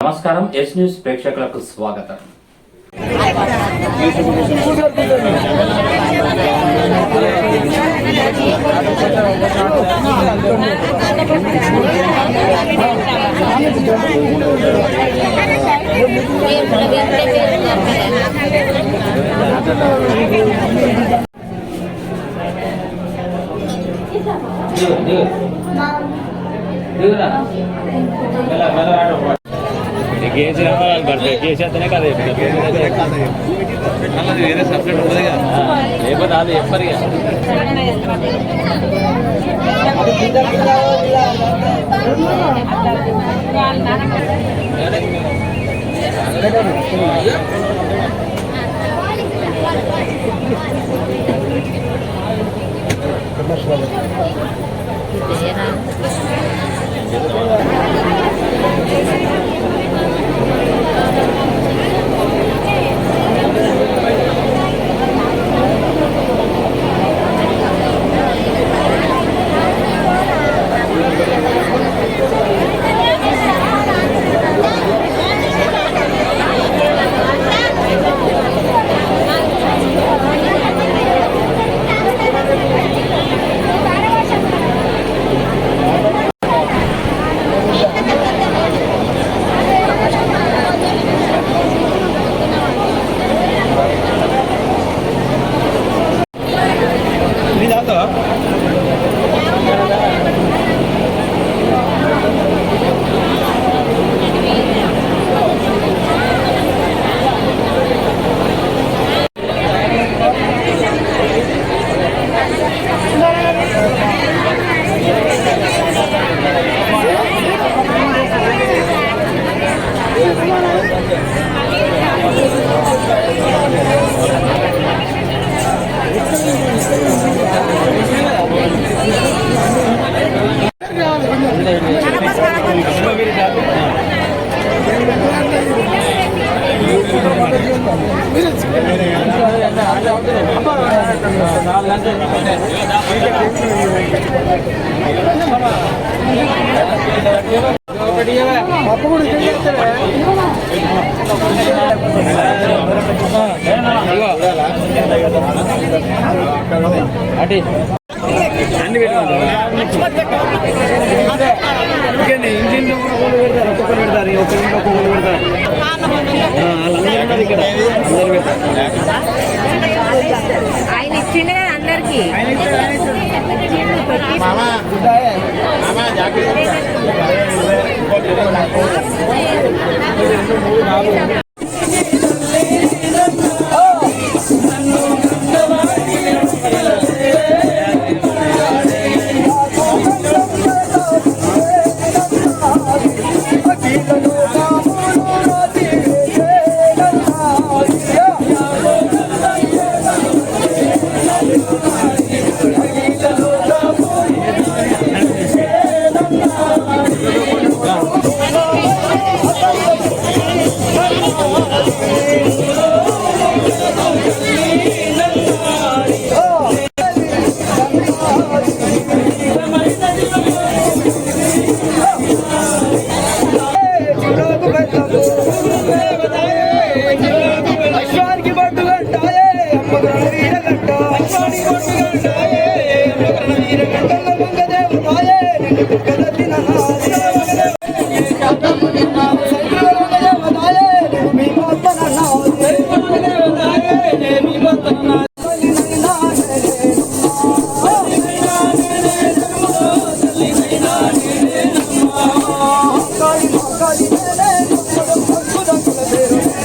నమస్కారం, yes news ప్రేక్షకులకు స్వాగతం. కేసు రావాలి పడితే కేసు అతనే కదా వేరే సబ్జెక్ట్ ఉంటుంది కదా లేకపోతే అది చెప్పరు ఆయన ఇచ్చిండే అందరికి Thank you.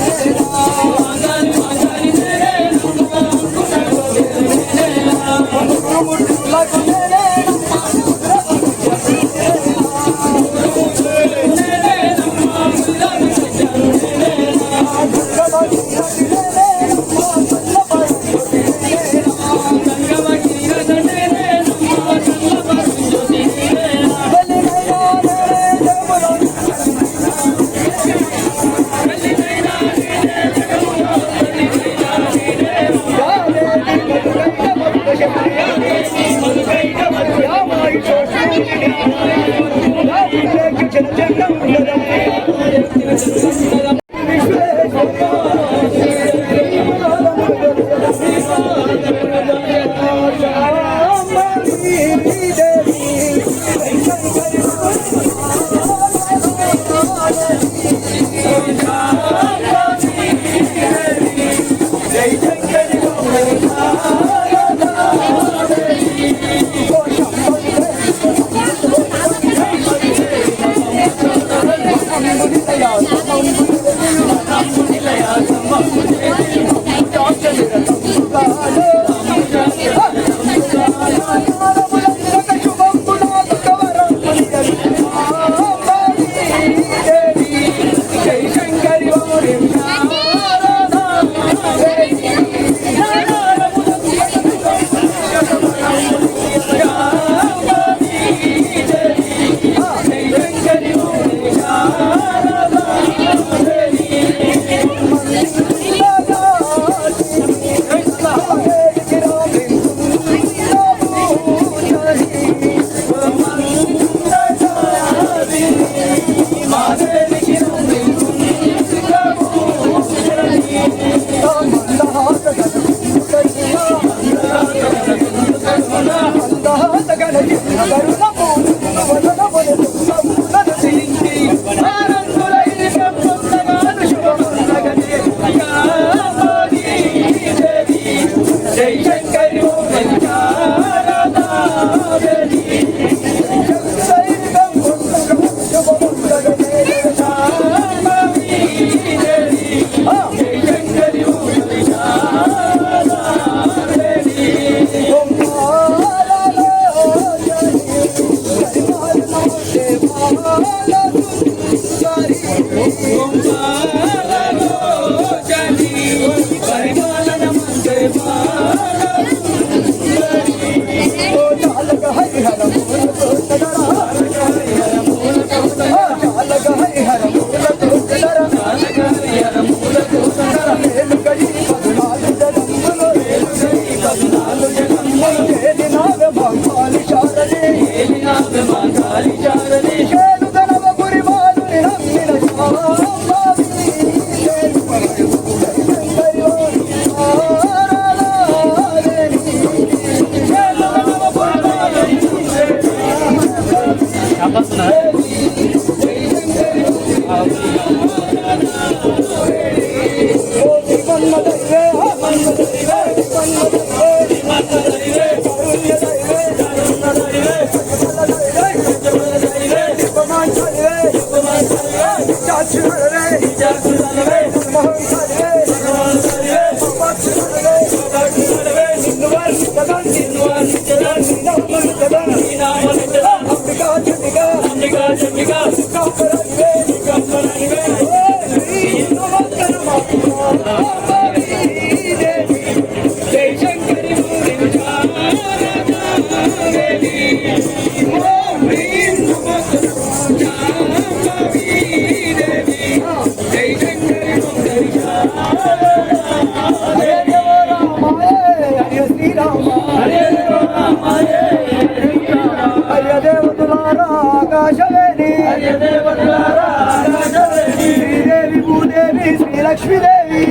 శ్రీదేవి భూదేవి శ్రీలక్ష్మీదేవి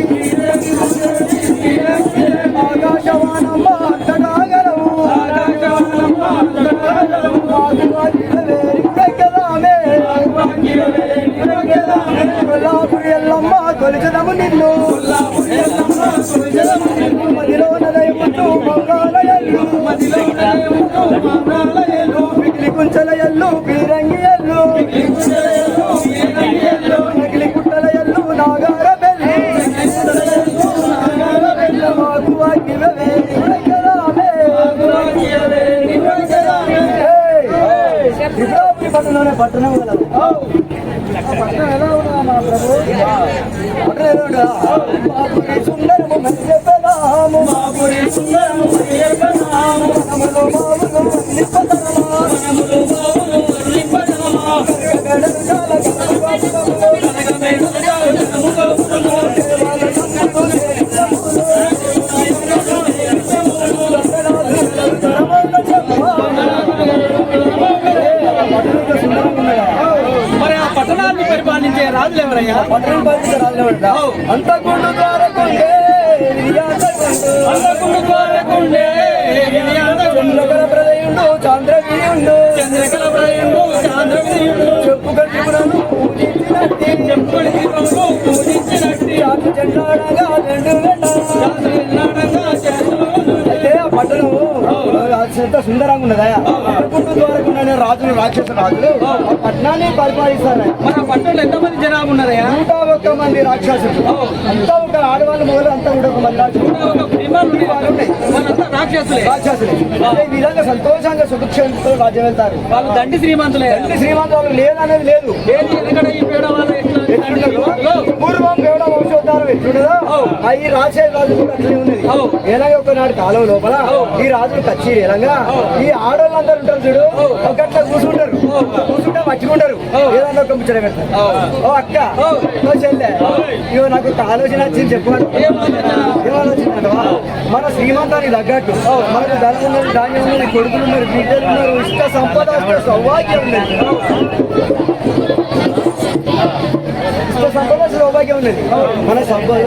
ఆకాశవాణమ్మ అంతగాగలవు కొల్లాపురి ఎల్లమ్మ కొలిచదము నిన్ను మదిలో నదయముట్టు మిగిలి కుంచల ఎల్లు పీరంగి ఎల్లు నగిలి కుట్టల ఎల్లు నాగార బెల్లి మాకు అగ్గివే పట్టణం కదా పట్టణం ఎలా ఉన్నా మా ప్రభు పట్టణం ఎలా ఉండదా మాపురి సుందరము మధ్యపదాము మాపురి సుందరము మధ్యపదాము మనములో మాములు నిప్పదనమా మనములో మాములు నిప్పదనమా కరగడలు చాల కరగడలు కరగమేడు చాల కరగములో దేవాల సంగములు మరి ఆ పట్టణాన్ని పరిపాలించే రాజులు ఎవరయ్యా? పట్టణం పరిస్థితి రాజులేమంట అంతకుండు ద్వారకుండే చంద్రకళ ప్రదయుండు చాంద్రవీయుండు చెప్పు కట్టుకున్నాను చెండాడగా అయితే ఆ పట్టణం ఎంత సుందరంగా ఉన్నదా అంతకుండు ద్వారకుండే రాజులు రాక్షస రాజులు ఆ పట్టణాన్ని పరిపాలిస్తారు. మన పట్టణంలో ఎంతమంది జనాభా ఉన్నారయ్యా? 101 మంది రాక్షసులు. అంతా ఒక ఆడవాళ్ళు మొదలు అంతా కూడా ఒక మంది రాక్షసులే. ఈ విధంగా సంతోషంగా సుభిక్షంతో రాజ్యం వెళ్తారు. వాళ్ళు దండి శ్రీమంతులే. తండ్రి శ్రీమంతులు లేదనేది లేదు. పూర్వం పేడ వంశోద్ధారం ఎట్లుండదో ఈ రాజశేఖర రాజు కూడా అట్లనే ఉన్నది. ఎలాగే ఒకనాడు కాలం లోపల ఈ రాజులు కచ్చి ఎలాగా ఈ ఆడవాళ్ళందరూ ఉంటారు చూడు ఒకట్లా కూర్చుంటారు మర్చికుంటారు ఏదన్నా ఒక ముచ్చట పెడతారు. ఓ అక్క ఓ చెల్లె ఇవో నాకు ఒక ఆలోచన వచ్చింది చెప్పాలి. ఏమాలోచిందంటవా మన శ్రీమంతానికి తగ్గట్టు మనకు ధనం ఉన్నది ధాన్యం ఉన్నది కొడుకులు ఉన్నారు బిడ్డలు ఉన్నారు ఇష్ట సంపద సౌభాగ్యం ఉన్నది ఇష్ట సంపద సౌభాగ్యం ఉన్నది మన సంపద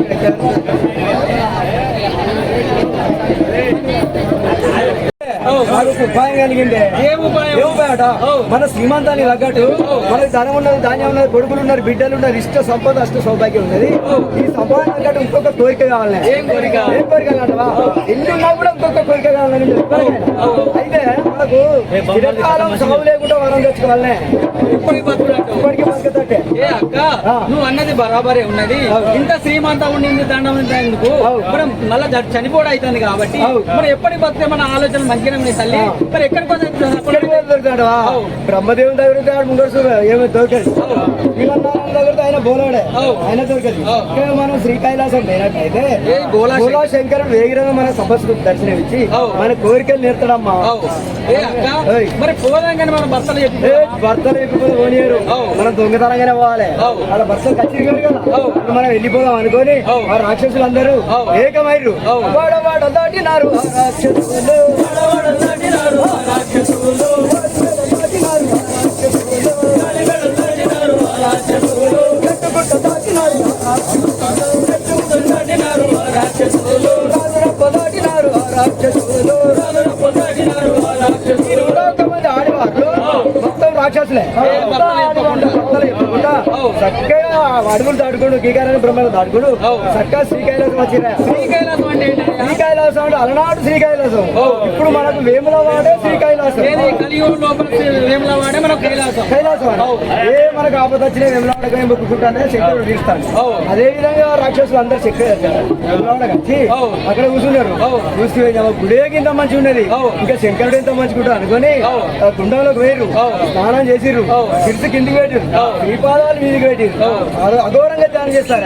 తగ్గట్టు ఉపాయం కలిగిందే. ఏం ఉపాయం? మన శ్రీమంతాన్ని తగ్గట్టు మనకి ధనం ఉన్నది ధాన్యం ఉన్నది కొడుకులు ఉన్నారు బిడ్డలు ఉన్నారు ఇష్ట సంపద అష్ట సౌభాగ్యం ఉన్నది. ఈ సంపద తగ్గట్టు ఇంకొక కోరిక కావాలని. ఏం కోరిక అంటవా ఎన్ని ఉన్నా కూడా ఇంకొక కోరిక కావాలని. అయితే మనకు చిరకాలం సాగు లేకుండా వరం తెచ్చుకోవాలనే ఇప్పటికి బతుకుతట్టే. ఏ అక్క నువ్వు అన్నది బరాబరే ఉన్నది. ఇంత శ్రీమంతం ఉండింది దండం ఎందుకు మనం మళ్ళా చనిపోవడం అవుతుంది కాబట్టి మనం ఎప్పటికి బతికే మన ఆలోచన మంచిగా ఉన్నాయి తల్లి. మరి ఎక్కడికి దొరుకుతాడు బ్రహ్మదేవుని దగ్గర ముందు ఏమో దొరకదు దగ్గర ఆయన బోలాడే ఆయన దొరకదు. మనం శ్రీకైలాసం పోయినట్టయితే బోలా శంకరుడు వేగిరంగా మన సమస్యకు దర్శనం ఇచ్చి మన కోరికలు నేర్తాడమ్మా. మరి పోదాం మన భర్తలు చెప్పిపోతే పోనీయరు మనం దొంగతనంగానే పోవాలి. వాళ్ళ భర్తలు కచ్చిరి కదా మనం వెళ్ళిపోదాం అనుకోని ఆ రాక్షసులు అందరూ ఏకమైర్రు. వాడవాడ దాటినారు ఆడవాళ్ళు మొత్తం రాక్షసులే. చక్కగా అడుగులు దాటుకోడు గీకారాన్ని బ్రహ్మను దాటుకోడు చక్కగా శ్రీకైలాసం వచ్చిరా. శ్రీకైలాసం అంటే అలనాడు శ్రీకైలాసం. ఇప్పుడు మనకు వేములవాడే శ్రీకైలాసం. కైలాసం ఏ మనకు ఆపద వచ్చినా వేములవాడగా మొక్కుకుంటానే శంకరుడు తీస్తాడు. అదే విధంగా రాక్షసులు అందరు వేములవాడకి వచ్చి అక్కడ కూర్చున్నారు. చూసి గుడే ఇంత మంచి ఉన్నది ఇంకా శంకరుడు ఎంత మంచుకుంటారు అనుకుని గుండంలోకి వేరు స్నానం చేసిర్రు తిరిసి కిందికి పెట్టిరు శ్రీపాదాలు మీదికి పెట్టిరు అఘోరంగా ధ్యానం చేస్తారు.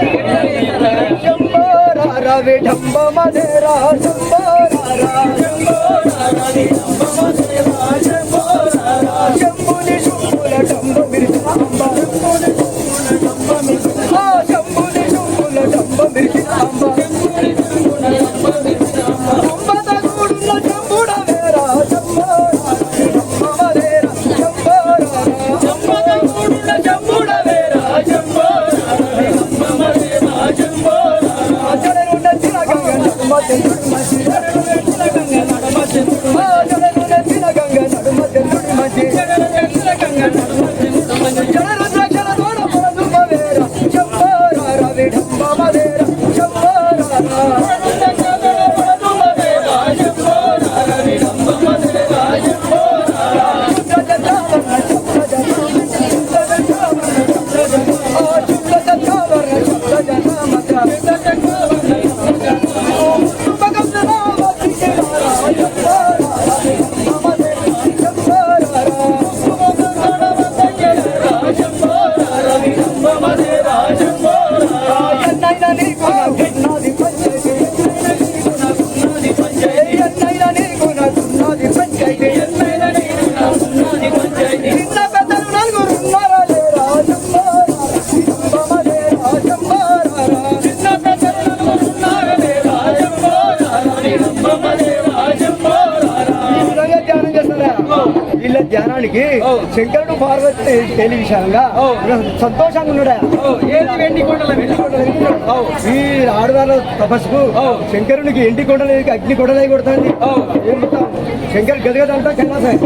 శంకరుడు పార్వతి తేలి విషయంగా సంతోషంగా ఉన్నాడు. ఏది వెండి కొండల ఈ ఆడవాళ్ళ తపస్సుకు శంకరునికి ఎండి కొండలు అగ్ని కొండలై కొడుతుంది. శంకర్ గదగదంతా కైలాసం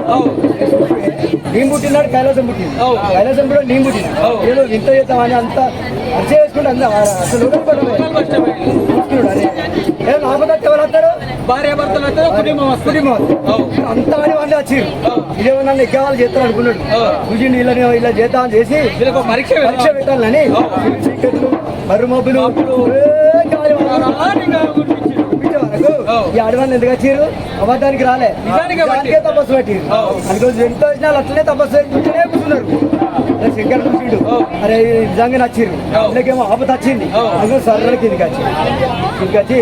నీం పుట్టినాడు, కైలాసం పుట్టింది. కైలాసం కూడా నీం పుట్టింది. ఏదో వింత చేద్దామని అంత అర్చ చేసుకుంటే అంత అసలు ఆపదత్త ఎవరు వస్తారు? భార్య భర్తలు కుటుంబం అంతా అని వాళ్ళు వచ్చారు. ఇదేమన్నా ఎగ్గవాళ్ళు చేస్తారు అనుకున్నాడు. పూజని ఇలా చేద్దామని చేసి పరీక్ష పెట్టాలని చీకట్లు మర్రు మబ్బులు ఈ ఆడవాళ్ళు ఎందుకు వచ్చారు? అబద్ధానికి రాలే, నిజానికే తపస్సు పట్టిరు. అనుకోవచ్చు ఎంత వచ్చినా అట్లనే తపస్సు కూర్చునే కూర్చున్నారు. శంకర్ చూసిండు, అరే నిజంగా నచ్చిరు. అందుకేమో ఆపత వచ్చింది. అందులో సర్రలకి కిందికి వచ్చి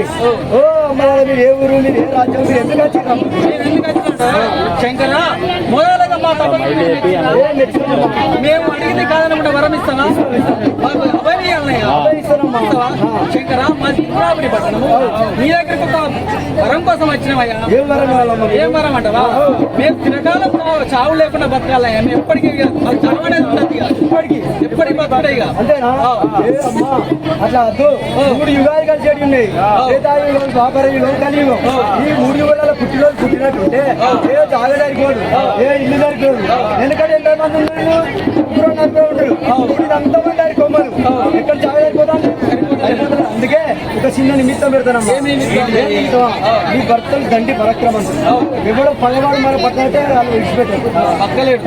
ఓ అమ్మ మీరు ఏ ఊరు, మీరు ఏ రాజ్యం, మీరు ఎందుకు వచ్చిర్రు? శంకర మొదలగా మా మేము అడిగింది కాదనమాట వరం ఇస్తావా? శంకర మా త్రిపురాపురి పట్టణము నీ దగ్గరకు ఒక వరం కోసం వచ్చినామయ్యా. ఏం వరం అంటావా? మేము తినకాలం చావు లేకుండా బతకాలయ్యా. మేము ఎప్పటికీ చదవనేది ఉండదు, ఎప్పటికీ బతకడే. అంతేనా? అట్లా వద్దు. 3 యుగాలు కలిసేటి ఉన్నాయి. త్రేతాయుగం, ద్వాపరయుగం, కలియుగం. ఈ 3 యుగాల పుట్టినరోజు పుట్టినట్టుంటే ఏ జాగడానికి పోదు, ఏ ఇల్లు దొరికోదు. ఎందుకంటే ఎంతమంది ఉంటారు? అంతమంది దాని కొమ్మలు ఎక్కడ జాగడానికి పోతాం. అందుకే ఒక చిన్న నిమిత్తం పెడతానమ్మా. ఈ భర్తలు దండి పరక్రమం. ఎవడో పగవాడు మన పక్కన అయితే వాళ్ళు విడిచిపెట్టారు,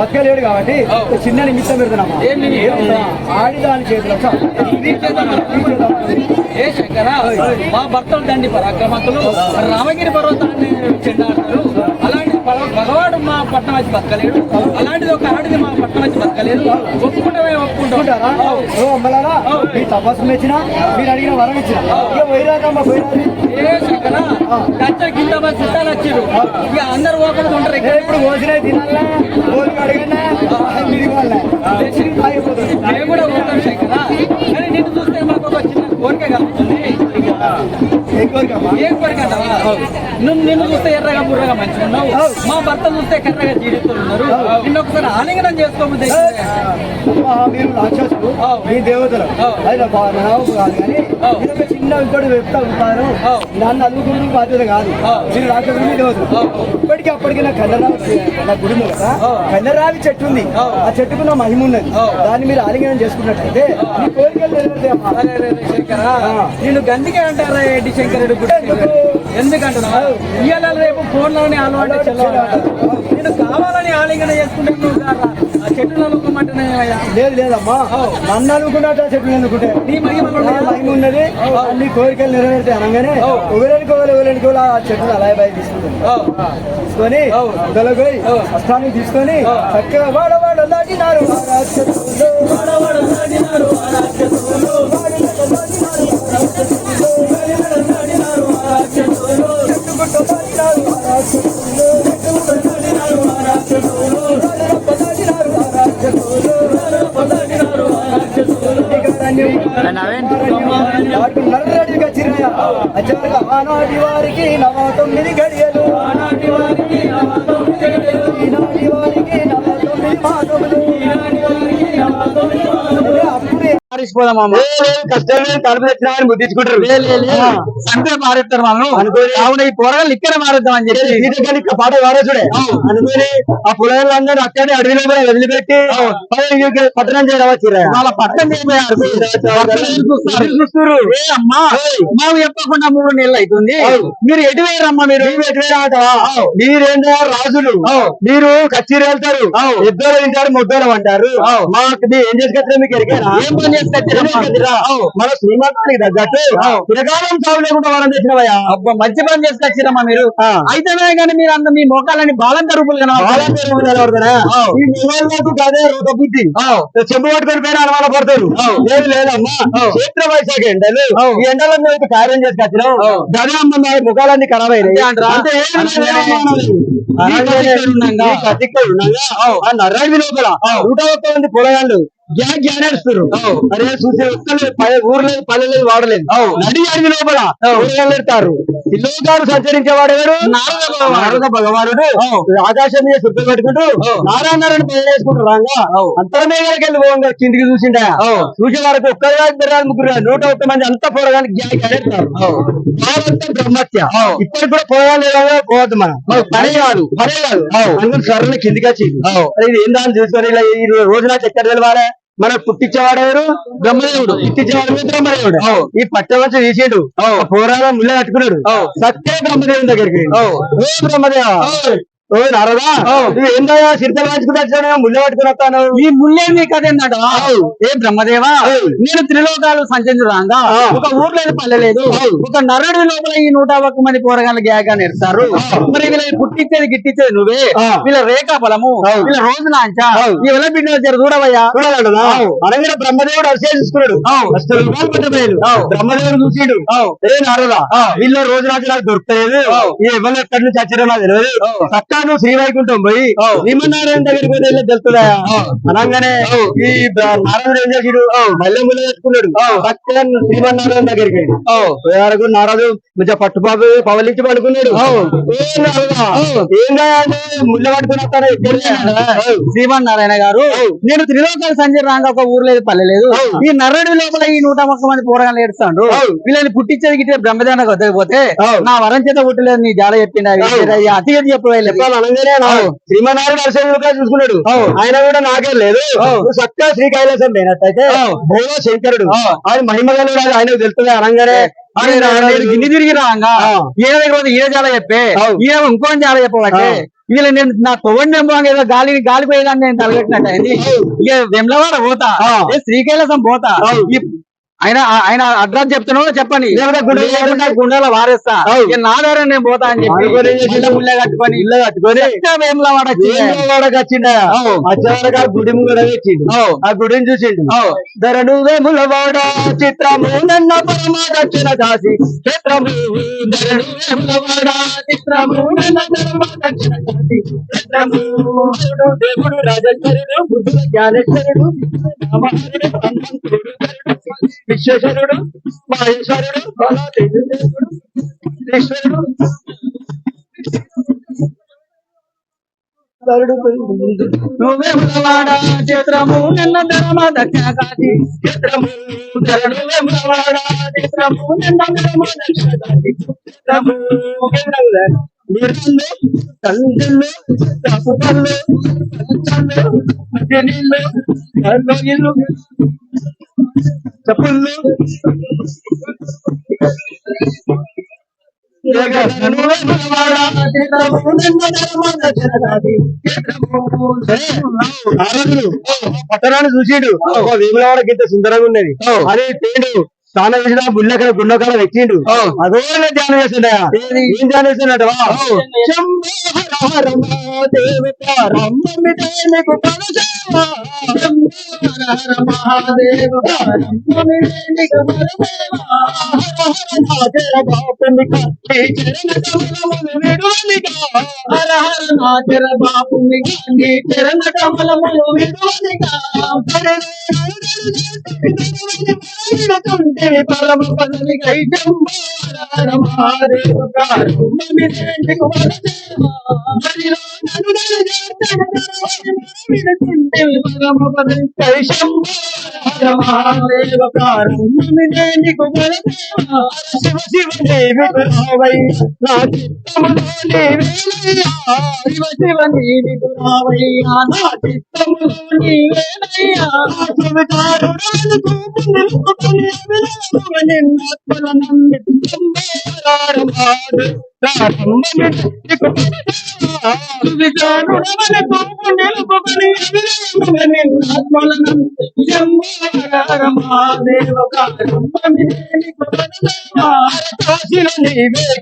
బతకలేడు. కాబట్టి ఒక చిన్న నిమిత్తం పెడతానమ్మా. ఆడిదాని చేతిలో ఏ శంకర మా భర్తలు దండి పరాక్రమంతులు రామగిరి పర్వతాన్ని చెండాడతారు. అలాంటి భగవాడు మా పట్టణం వచ్చి బతకలేడు. అలాంటిది ఒక ఆడిది మా పట్టణం వచ్చి బతకలేదు. ఒప్పుకుంటామే ఒప్పుకుంటారా? అమ్మలారా మీ తపస్సు మెచ్చిన, మీరు అడిగిన వరం ఇచ్చిన ఇక పోయిరాకమ్మా. పోయిరాది ఏ శంకర గచ్చ కింద మంది చుట్టాలు వచ్చారు. ఇక అందరు ఓపెన్ ఉంటారు. ఇప్పుడు భోజనం తినాలా, భోజనం అడిగినా మీరు మేము కూడా పోతాం శంకర. కానీ నిన్ను చూస్తే మాకు ఒక చిన్న కోరిక కలుగుతుంది. ఏం కోరిక అంటావా? నువ్వు నిన్ను చూస్తే ఎర్రగా బుర్రగా మంచిగా ఉన్నావు. మా భర్త చూస్తే కర్రగా జీవిస్తున్నారు. నిన్ను ఒకసారి ఆలింగనం చేసుకోబోతే మీరు రాక్షసులు, మీ దేవతలు అది కాదు. కానీ ఒక చిన్న ఇంకోటి చెప్తా ఉంటాను. నన్ను అందుకుని బాధ్యత కాదు. మీరు రాక్షసులు, మీ దేవతలు. ఇప్పటికీ అప్పటికి నా నా గుడి ఉంది కదా, కన్నరావి చెట్టు ఉంది. ఆ చెట్టుకు నా మహిమ ఉన్నది. దాన్ని మీరు ఆలింగనం చేసుకున్నట్టయితే మీ కోరికలు శంకరా నేను గందికే అంటారా రెడ్డి శంకరుడు గుడి? ఎందుకంటున్నా ఇవాళ రేపు ఫోన్లోనే అలవాటు నేను కావాలని ఆలింగన చేసుకుంటే ఆ చెట్లు అనుకోమంటున్నా. లేదు లేదమ్మా, నన్ను అనుకున్నట్టు ఆ చెట్లు ఎందుకుంటే నీ మహిమ ఉన్నది. అన్ని కోరికలు నెరవేర్తే అనగానే ఎవరెనుకోవాలి ఆ చెట్లు అలా బయట తీసుకొని పోయి అష్టానికి తీసుకొని చక్కగా వాడవాడ దాటినారు. నర్రడిగా చిరయ అచారుగా ఆనాటి వారికి 9 గడియలు, ఈనాటి వారికి 9 మానవులు. అప్పుడే కష్టమే తలుపు తెచ్చినామని బుద్ధించుకుంటారు. అంటే మారేస్తారు మనం కావున ఈ కూరగాయలు ఇక్కడ మారుద్దాం అని చెప్పి పాట వారసుడే అనుకుని ఆ పొలాలందరూ అక్కడే అడవిలో కూడా వదిలిపెట్టి పట్టణం చేయవచ్చు. వాళ్ళ పట్టణం చూస్తారు. అమ్మా మాకు చెప్పకుండా 3 నెలలు అవుతుంది. మీరు ఎటు వేయరమ్మా? మీరు మీరేంటో రాజులు, మీరు కచ్చిరి వెళ్తారు, ఇద్దరు తింటారు, ముద్దలు అంటారు. మాకు ఏం చేసుకొచ్చారు? మీకు ఎరికేనా? ఏం పని చేసుకొచ్చారా? మన శ్రీమంతానికి తగ్గట్టు తిరగాలం చావు లేకుండా వాళ్ళని తెచ్చినవయ్యా. అబ్బా మంచి పని చేసుకొచ్చారమ్మా మీరు. అయితే కానీ మీరు అంత మీ మోకాలని బాలంత రూపులు కనబడుతున్నా అదే ఒక బుద్ధి చెంపు పట్టుకొని పైన అనుమాన పడతారు. లేదు లేదమ్మా, క్షేత్ర వైశాఖ ఎండలు ఈ ఎండలను కార్యం చేసుకొచ్చినాం. గదే అమ్మ ముఖాలన్నీ ఖరాబ్ అయినాయి. నర్రాడి లోపల 101 పొలగాళ్ళు నడుస్తారు. అరే చూసే ఒక్కరు ఊర్లేదు పల్లెలేదు వాడలేదు నడి అడిగి లోపల పెడతారు. లోకాలు సంచరించేవాడెవరు? నారద భగవానుడు ఆకాశం మీద శుద్ధం పెట్టుకుంటూ నారాయణ పని చేసుకుంటారు. రంగా అంతర్మేఘానికి వెళ్ళి పోగా కిందికి చూసిండా చూసే వరకు ఒక్కరు ఇద్దరు ముగ్గురు 101 మంది అంతా పోరగానికి గ్యారెడతారు. వాళ్ళంతా బ్రహ్మత్య. ఇప్పటికి కూడా పోవాలి పోవద్దు మనం పనే కాదు అందుకని సరళ కిందికి వచ్చి ఇది ఏందా అని చూసుకొని ఇలా ఈ రోజు నాకు ఎక్కడ తెలవాలి. మన పుట్టించేవాడెవరు? బ్రహ్మదేవుడు. పుట్టించేవాడు బ్రహ్మదేవుడు. ఈ పట్టవచ్చు తీసేడు పోరాల ముళ్ళ కట్టుకున్నాడు. సత్య బ్రహ్మదేవుని దగ్గరికి బ్రహ్మదేవ ఓ నారదా నువ్వు ఏందా సిరితలు పంచుకుని వచ్చాను ముళ్ళ పట్టుకుని వస్తాను. ఈ ముళ్ళేంది కథ ఏందట? ఏ బ్రహ్మదేవా నేను త్రిలోకాలు సంచరించరాగా ఒక ఊర్లేదు పల్లె లేదు ఒక నరుడి లోపల ఈ 101 మంది పోరగాళ్ళ గ్యాగా నేర్స్తారు. మరి వీళ్ళని పుట్టించేది గిట్టించేది నువ్వే. వీళ్ళ రేఖా బలము వీళ్ళ రోజు నాంచా వీళ్ళ బిడ్డ వచ్చారు చూడవయ్యా చూడాలన్నా అనగా బ్రహ్మదేవుడు అభిషేకిస్తున్నాడు. బ్రహ్మదేవుడు చూసిడు ఏ నారదా వీళ్ళు రోజు రాజు నాకు దొరుకుతాయి ఎవరు ఎక్కడి నుంచి వచ్చారో నాకు తెలియదు. నువ్వు శ్రీవైకుంఠం పోయి శ్రీమన్నారాయణ దగ్గరికి పోతే తెలుస్తుందా అనగానే ఈ నారాయణుడు ఏం చేసాడు మల్లె ముళ్ళ తెచ్చుకున్నాడు. శ్రీమన్నారాయణ దగ్గరికి వరకు నారాజు మంచిగా పట్టుబాబు పవలించి పడుకున్నాడు. ఏంగా ముళ్ళ పట్టుకుని వస్తాను. శ్రీమన్నారాయణ గారు నేను త్రిలోకాలు సంచరించరాగా ఒక ఊరు లేదు పల్లె లేదు ఈ నర్రుడి లోపల ఈ 101 మంది పోరగాళ్ళు ఏడుస్తాడు. వీళ్ళని పుట్టించేది గిట్టే బ్రహ్మదేవునికి వద్దకపోతే నా వరం చేత పుట్టలేదు నీ జాడ చెప్పింది అతిగా చెప్పు అనగానే శ్రీమన్నారాయణ దర్శనం చూసుకున్నాడు. ఆయన కూడా నాకేం లేదు చక్కగా శ్రీ కైలాసం పోయినట్టయితే భోగ శంకరుడు ఆయన మహిమగలుడు ఆయనకు తెలుస్తుంది. అనగానే గిన్ని తిరిగి రాగా ఈయన దగ్గర ఈయన చాలా చెప్పే ఈయన ఇంకో చాలా చెప్పబట్టే వీళ్ళ నేను నా తొవ్వండి ఏదో గాలిపోయేదాన్ని నేను తలగట్టినట్టు అయింది. ఇక వెమ్లవాడ పోతా శ్రీకైలాసం పోతా ఆయన అడ్రస్ చెప్తున్నావు చెప్పండి గుండెల వారేస్తా నా ద్వారా నేను పోతా అని చెప్పి ముళ్ళ కట్టుకొని ఇల్లు కట్టుకొని వేములవాడకి వచ్చిండ వచ్చేవాడు గుడి కూడా వచ్చిండు. ఆ గుడిని చూసిండు. ధరణు వేములవాడ చిత్రము నన్న పరమ దక్షిణ కాశీ చిత్రము వేములవాడ చిత్రము నన్న పరమ దక్షిణ కాశీ చిత్రము దేవుడు రాజేశ్వరుడు బుద్ధుల జ్ఞానేశ్వరుడు విశ్వేశ్వరుడు మహేశ్వరుడు ఈశ్వరుడు వేములవాడ చిత్రము నిన్న ధర్మ దక్షిణ కాశీ చిత్రము వేములవాడ చిత్రము నిన్న ధర్మ దక్షిణ కాశీ చిత్రము నీళ్ళు కళ్ళు తప్పు పళ్ళు నీళ్ళు చెప్పుళ్ళు పట్టణాన్ని చూసిండు. వేములవాడ గింత సుందరంగా ఉన్నది అది తేడు స్నానం చేసిన గుళ్ళక్కడ గుండకాడ వెచ్చిండు. అదో ధ్యానం చేస్తుండ ఏం ధ్యానం చేస్తున్నట్టు పరమ పదవి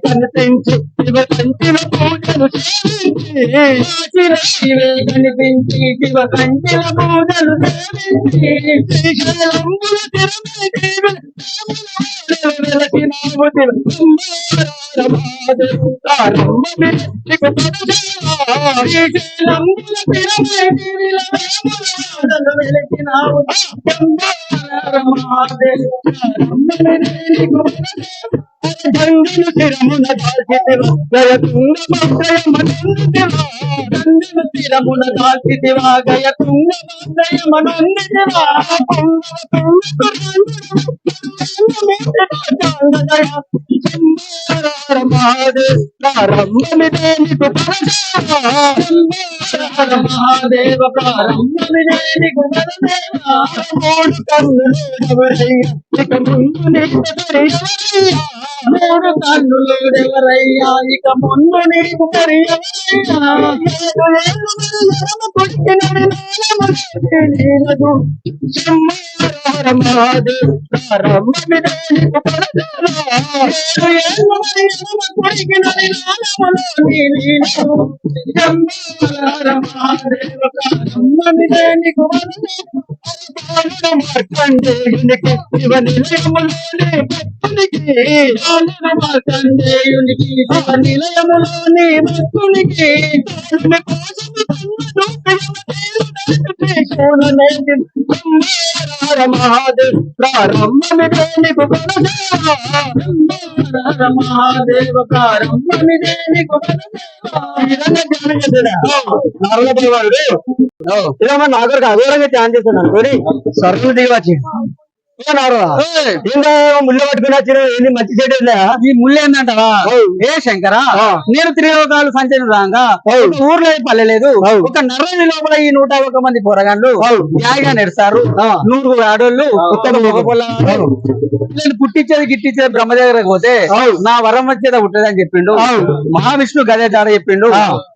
కనిపించి శివ కంటిన పూజలు కనిపించి శివ కంటిన పూజలు వెలిసినావు గంగను శిరమున దాల్చితివా గయతుంగ గంగను తీరమున దాల్చితివా గయతుంగ మందయమనందితివా మహాదేవ ప్రారంభమిదేనికు పరదేవా మూడు కన్నులు ఎవరయ్యా ఇక ముందు నీకు తెలియవయ్యా. మూడు కన్నులు ఎవరయ్యా ఇక ముందు నీకు తెలియవయ్యా మార్కండేయునికి శివ నిలయములోని భక్తునికి మహాదేవ్ ప్రారంభమిదేనికు మహాదేవ ప్రారంభమిదేనికు ఇదేమో నాగరికి అఘోరంగా ఛాన్స్ చేస్తాను అనుకోని సరుకులు దిగవచ్చు ఇంకా ముళ్ళు పట్టుకుని వచ్చిన ఏంది మంచి చెడు ఈ ముళ్ళు ఏంటంటవా ఏ శంకరా నేను త్రిలోకాలు సంచలనంగా ఊర్లో పల్లె లేదు ఒక నర్రని లోపల ఈ 101 మంది పోరగాళ్ళు న్యాయంగా నడుస్తారు 100 ఆడోళ్ళు ఉత్తమ నేను పుట్టించేది గిట్టించేది బ్రహ్మ దగ్గరకు పోతే నా వరం వచ్చేదా పుట్టదని చెప్పిండు మహావిష్ణు గదే జాడ చెప్పిండు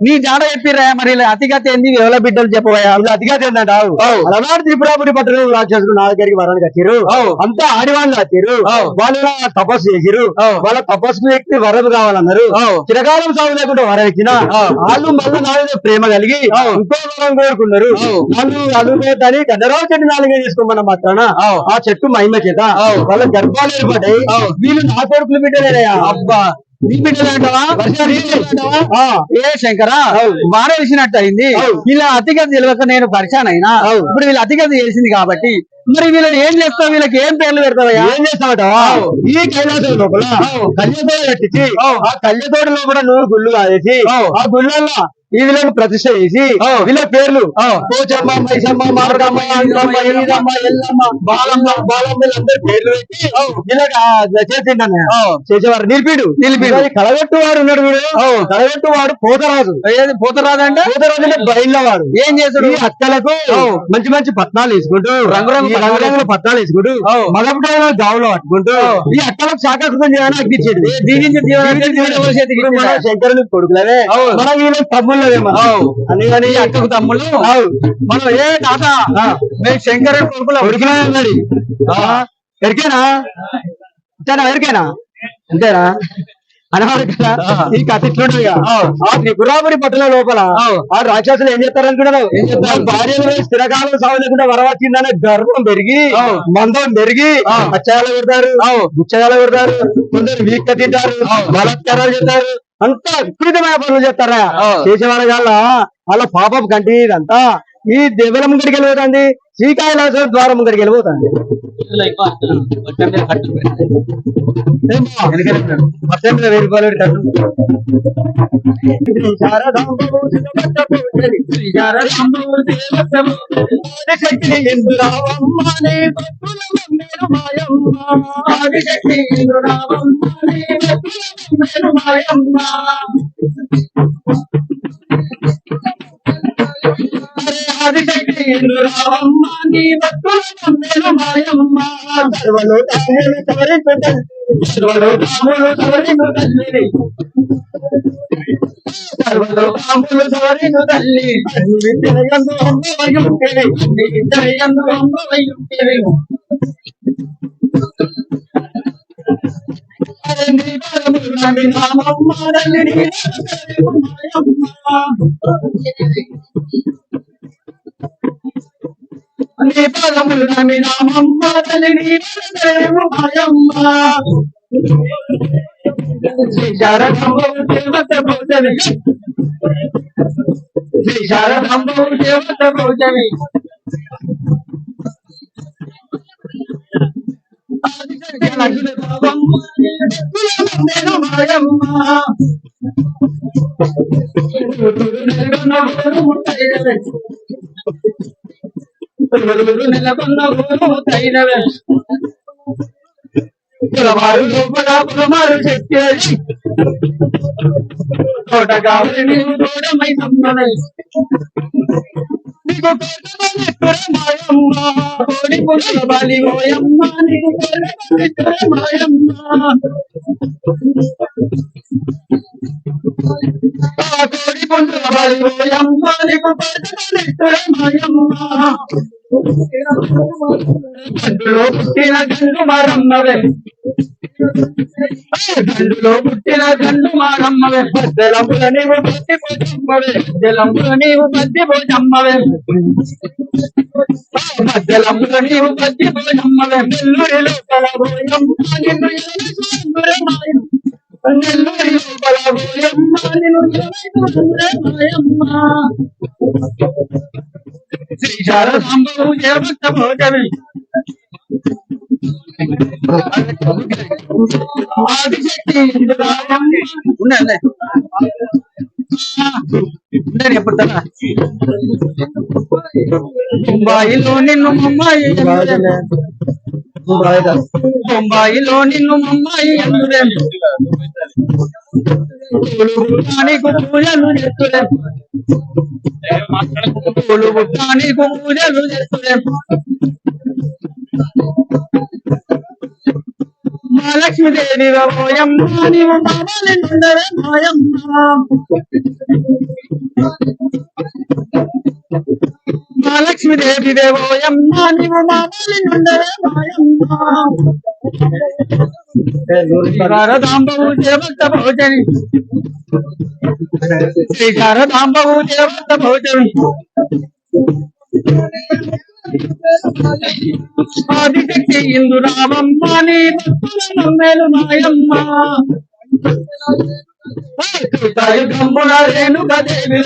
నీ జాడ చెప్పిరా మరి ఇలా అతిగతి ఏంది ఎవల బిడ్డలు చెప్పబోయా అతిగా ఏంటంట అలవాటు త్రిపురాపురి పట్టణం రాక్షసుడు నా దగ్గరికి వరానికి వచ్చారు అంతా ఆడివాళ్ళు వచ్చారు వాళ్ళు తపస్సు చేసిరు వాళ్ళ తపస్సు వ్యక్తి వరం కావాలన్నారు చిరకాలం సాగు లేకుండా వరం ఇచ్చిన వాళ్ళు మళ్ళీ నా మీద ప్రేమ కలిగి ఇంకో వరం కోరుకున్నారు వాళ్ళు అదుగుతాని గంధరావు చెట్టు 4 తీసుకోమన్న మాత్రాన ఆ చెట్టు మహిమ చేత వాళ్ళ గర్భాలు ఏర్పడ్డాయి వీళ్ళు నా కొడుకులు బిడ్డలేనయ్యా అబ్బా నీ బిడ్డలంటావా ఏ శంకరా బాగా వేసినట్టు అయింది వీళ్ళ అతిగతి తెలియక నేను పరిశాన్ అయినా ఇప్పుడు వీళ్ళ అతిగతి తెలిసింది కాబట్టి మరి వీళ్ళని ఏం చేస్తావు వీళ్ళకి ఏం పేర్లు పెడతావయ్యా ఏం చేస్తావట ఈ కైలాసం లోపల కళ్యతోడు కట్టించి ఆ కళ్యతోడు లోపల నువ్వు గుళ్ళు కాదేసి ఆ గుళ్ళల్లో వీళ్ళకి ప్రతిష్ట చేసి వీళ్ళ పేర్లు పోచమ్మ మైసమ్మ మార్గమ్మ అంకమ్మ ఈరమ్మ ఎల్లమ్మ బాలమ్మ వీళ్ళందరి పేర్లు పెట్టి వీళ్ళకి చేసిండన్న చేసేవారు నిలిపిడు కలగట్టు వాడు ఉన్నాడు వీడు కలగట్టు వాడు పోతరాజు ఏది పోతరాదు అంటే బయళ్ళ వాడు ఏం చేస్తాడు ఈ అక్కలకు మంచి మంచి పట్నాలు వేసుకుంటూ రంగురంగుల పట్నాలు వేసుకుంటూ మగపిట గావులో పట్టుకుంటూ ఈ అక్కలకు శాఖకృతం చేయాలని అగ్గిచ్చేది శంకరుని కొడుకులవే మన వీళ్ళ తమ్ముళ్ళవేమో అని అక్కకు తమ్ముళ్ళు మనం ఏ తాత మేము శంకరుడు కొడుకుల కొడుకులే అన్నాడు ఎరికేనా అంతేనా ఎరికేనా అంతేనా అనవాలి కదా ఈ కథ ఇట్లుంటది ఆ త్రిపురాపురి పట్టణ లోపల ఆ రాక్షసులు ఏం చేస్తారు అనుకున్నారు భార్యలు స్థిరకాలం సాగు లేకుండా వరవచ్చిందనే గర్వం పెరిగి మందం పెరిగి అచ్చగాల పెడతారు గుచ్చగాల పెడతారు కొందరు వీక్క తింటారు బలత్కారాలు చేస్తారు అంతా విపరీతమైన పనులు చేస్తారా చేసేవాళ్ళ వాళ్ళ పాపం కంటి ఇదంతా ఈ దేవల ముంగడికి వెళ్ళిపోతుంది శ్రీకాళహస్తి ద్వారం ముంగడికి వెళ్ళిపోతుంది మొత్తం 1000 రూపాయలు కట్టు నీ పదములు నమి నామమ్మ తల్లిని భయమ్మ శ్రీ శారదాంబ దేవత భోజని శ్రీ శారదాంబ దేవత భోజని వారు లోపల చెప్పేది తోట కావాలి నీవు తోడమై నమ్మలే నీకు మాయమ్మ కోడి పుల్ల బలి ఓయమ్మ నీకు మాయమ్మ కోడి పుల్ల బలి ఓయమ్మ నీకు మాయమ్మ గండులో పుట్టిన గండు మారమ్మవే గండులో పుట్టిన గండు మారమ్మవే జలంబుల నీవు పత్తి పోచమ్మవే జలంబుల నీవు పత్తి పోచమ్మవే జలంబుల నీవు పత్తి పోచమ్మవే నెల్లూరి లోపల పోయమ్మ నెల్లూరి లోపల పోయమ్మ మాయమ్మ శ్రీ శారదాంబవు జయభక్త భోజవి ఆదిశక్తి ఉండండి ఎప్పుడుతా ముంబాయిలో నిన్ను మమ్మాయి ముంబాయిలో నిన్ను మమ్మాయి అందులే నీకు పూజలు చేస్తులే నీకు పూజలు చేస్తులే మహాలక్ష్మీదేవి ఓయమ్మ నీవు మామని నుండవే మాయమ్మ మహాలక్ష్మీదేవి ఓయమ్మ నీవు మామని నుండవే మాయమ్మ శారదాంబవు దేవత భోజని శ్రీ శారదాంబవు దేవత భోజని ఆదిశక్తి ఇందు రామమ్మ నీ భక్తుల మేలు మాయమ్మ గమ్మున రేణుక దేవి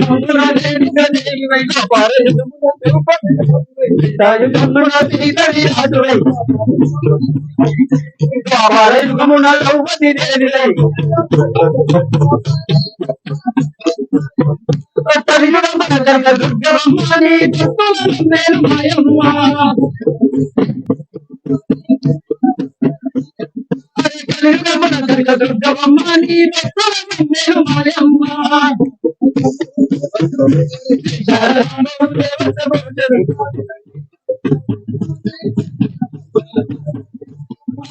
గమ్మున రేణుక దేవి గమ్మున శ్రీధరి రాజువై గమ్మున ద్రౌపది దేవి దుర్గమ్మ నీ భక్తుల మేలు మాయమ్మ దుర్గమ్మ నీ భక్తుల మేలు మాయమ్మ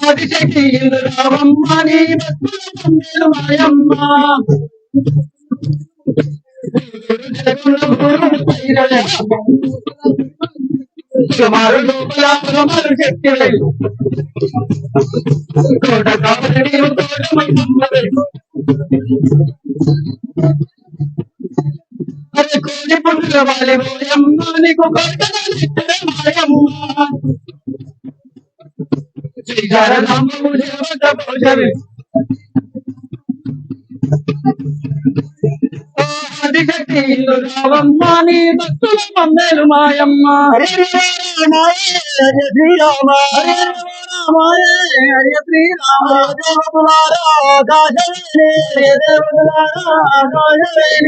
ఆదిశక్తి రామమ్మ నీ భక్తుల మేలు మాయమ్మ సుమారు లోపల సుమారు శక్తి తోట కావాలి నీవు తోటమై నమ్మవే అరే కోడి పుట్ల వాలి పోయమ్మ నీకు మాయమ్మ శ్రీ శారదాంబవు దేవత భోజవి ఆదిశక్తి రామమ్మ నీ భక్తుల మమ్మేలు మాయమ్మ శ్రీరామ హరే హరే శ్రీరామ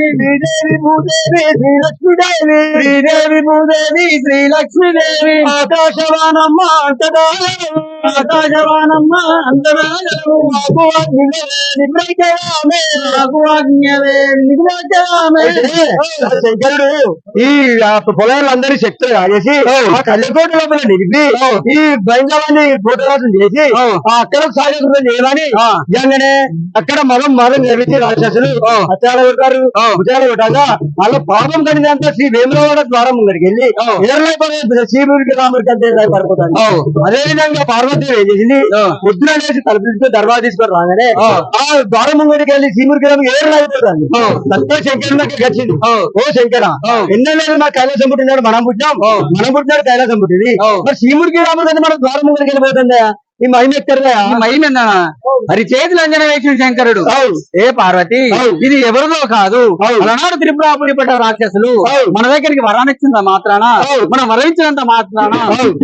శ్రీదేవి భూదేవి శ్రీలక్ష్మీదేవి శ్రీదేవి భూదేవి శ్రీలక్ష్మీదేవి ఆకాశవానమ్మ అంతటా ఆకాశవానమ్మ అంతటా శంకరుడు ఈ పొలాలందరి శక్తులు కాజేసి ఆ కళ్ళకోట లోపల నిలిపి ఈ బైందవాన్ని ఫోటోగ్రాఫం చేసి అక్కడ సాగరం చేయమని జంగనే అక్కడ మదం నిర్మించి రాక్షసులు హత్యాల కొట్టారు భుజాలు కొట్టాక వాళ్ళ పాపం కలిగినంత శ్రీ వేములవాడ ద్వారం ముందరికి వెళ్ళి ఎదురులైపోయి శ్రీముడికి రాముడికి అంతే పడిపోతాడు. అదే విధంగా పార్వతి ఏం చేసింది ముద్ర అనేసి తలపిస్తూ దర్వాజా తీసుకొని రాగానే ఆ ద్వారం ముందరికి వెళ్ళి శ్రీముడికి ఏరులైపోతాను సత్య శంకరునికి వచ్చింది. ఓ శంకర ఎన్నెలేదు మా కైలాసం పుట్టినాడు మనం పుట్టినాడు కైలాసం పుట్టింది మరి శ్రీముడికి రాముడికి మన ద్వారం ముందరికి వెళ్ళిపోతుందా ఈ మహిమ ఎక్కడదా మహిమేందా మరి చేతులు అంజన వేసిన శంకరుడు ఏ పార్వతి ఇది ఎవరిదో కాదు అలనాడు త్రిపురాపురి పడ్డ రాక్షసులు మన దగ్గరికి వరాన్నిచ్చింద మాత్రాన మనం వరించినంత మాత్రాన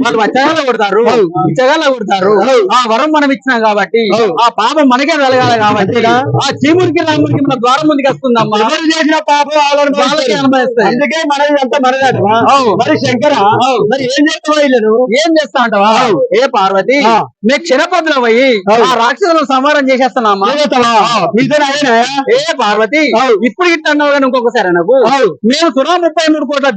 వాళ్ళు వచ్చగాల కొడతారు ఇచ్చగాల కొడతారు ఆ వరం మనం ఇచ్చినాం కాబట్టి ఆ పాపం మనకే వెలగాలి కాబట్టి ఆ చీముడికి రాముడికి మన ద్వారం ముందుకు వస్తుందమ్మా ఎవరు చేసిన పాపం వాళ్ళకి అనుభవిస్తాయి అందుకే మనది అంతా మనదట మరి శంకర మరి ఏం చేస్తావా వీళ్ళను ఏం చేస్తా అంటావా ఏ పార్వతి నేను క్షణపద్దులో పోయి ఆ రాక్షసులను సంహారం చేసేస్తున్నామా మీతో ఆయన ఏ పార్వతి ఇప్పుడు ఇట్లా అన్నావు కానీ ఇంకొకసారి నాకు మేము 133 కోట్ల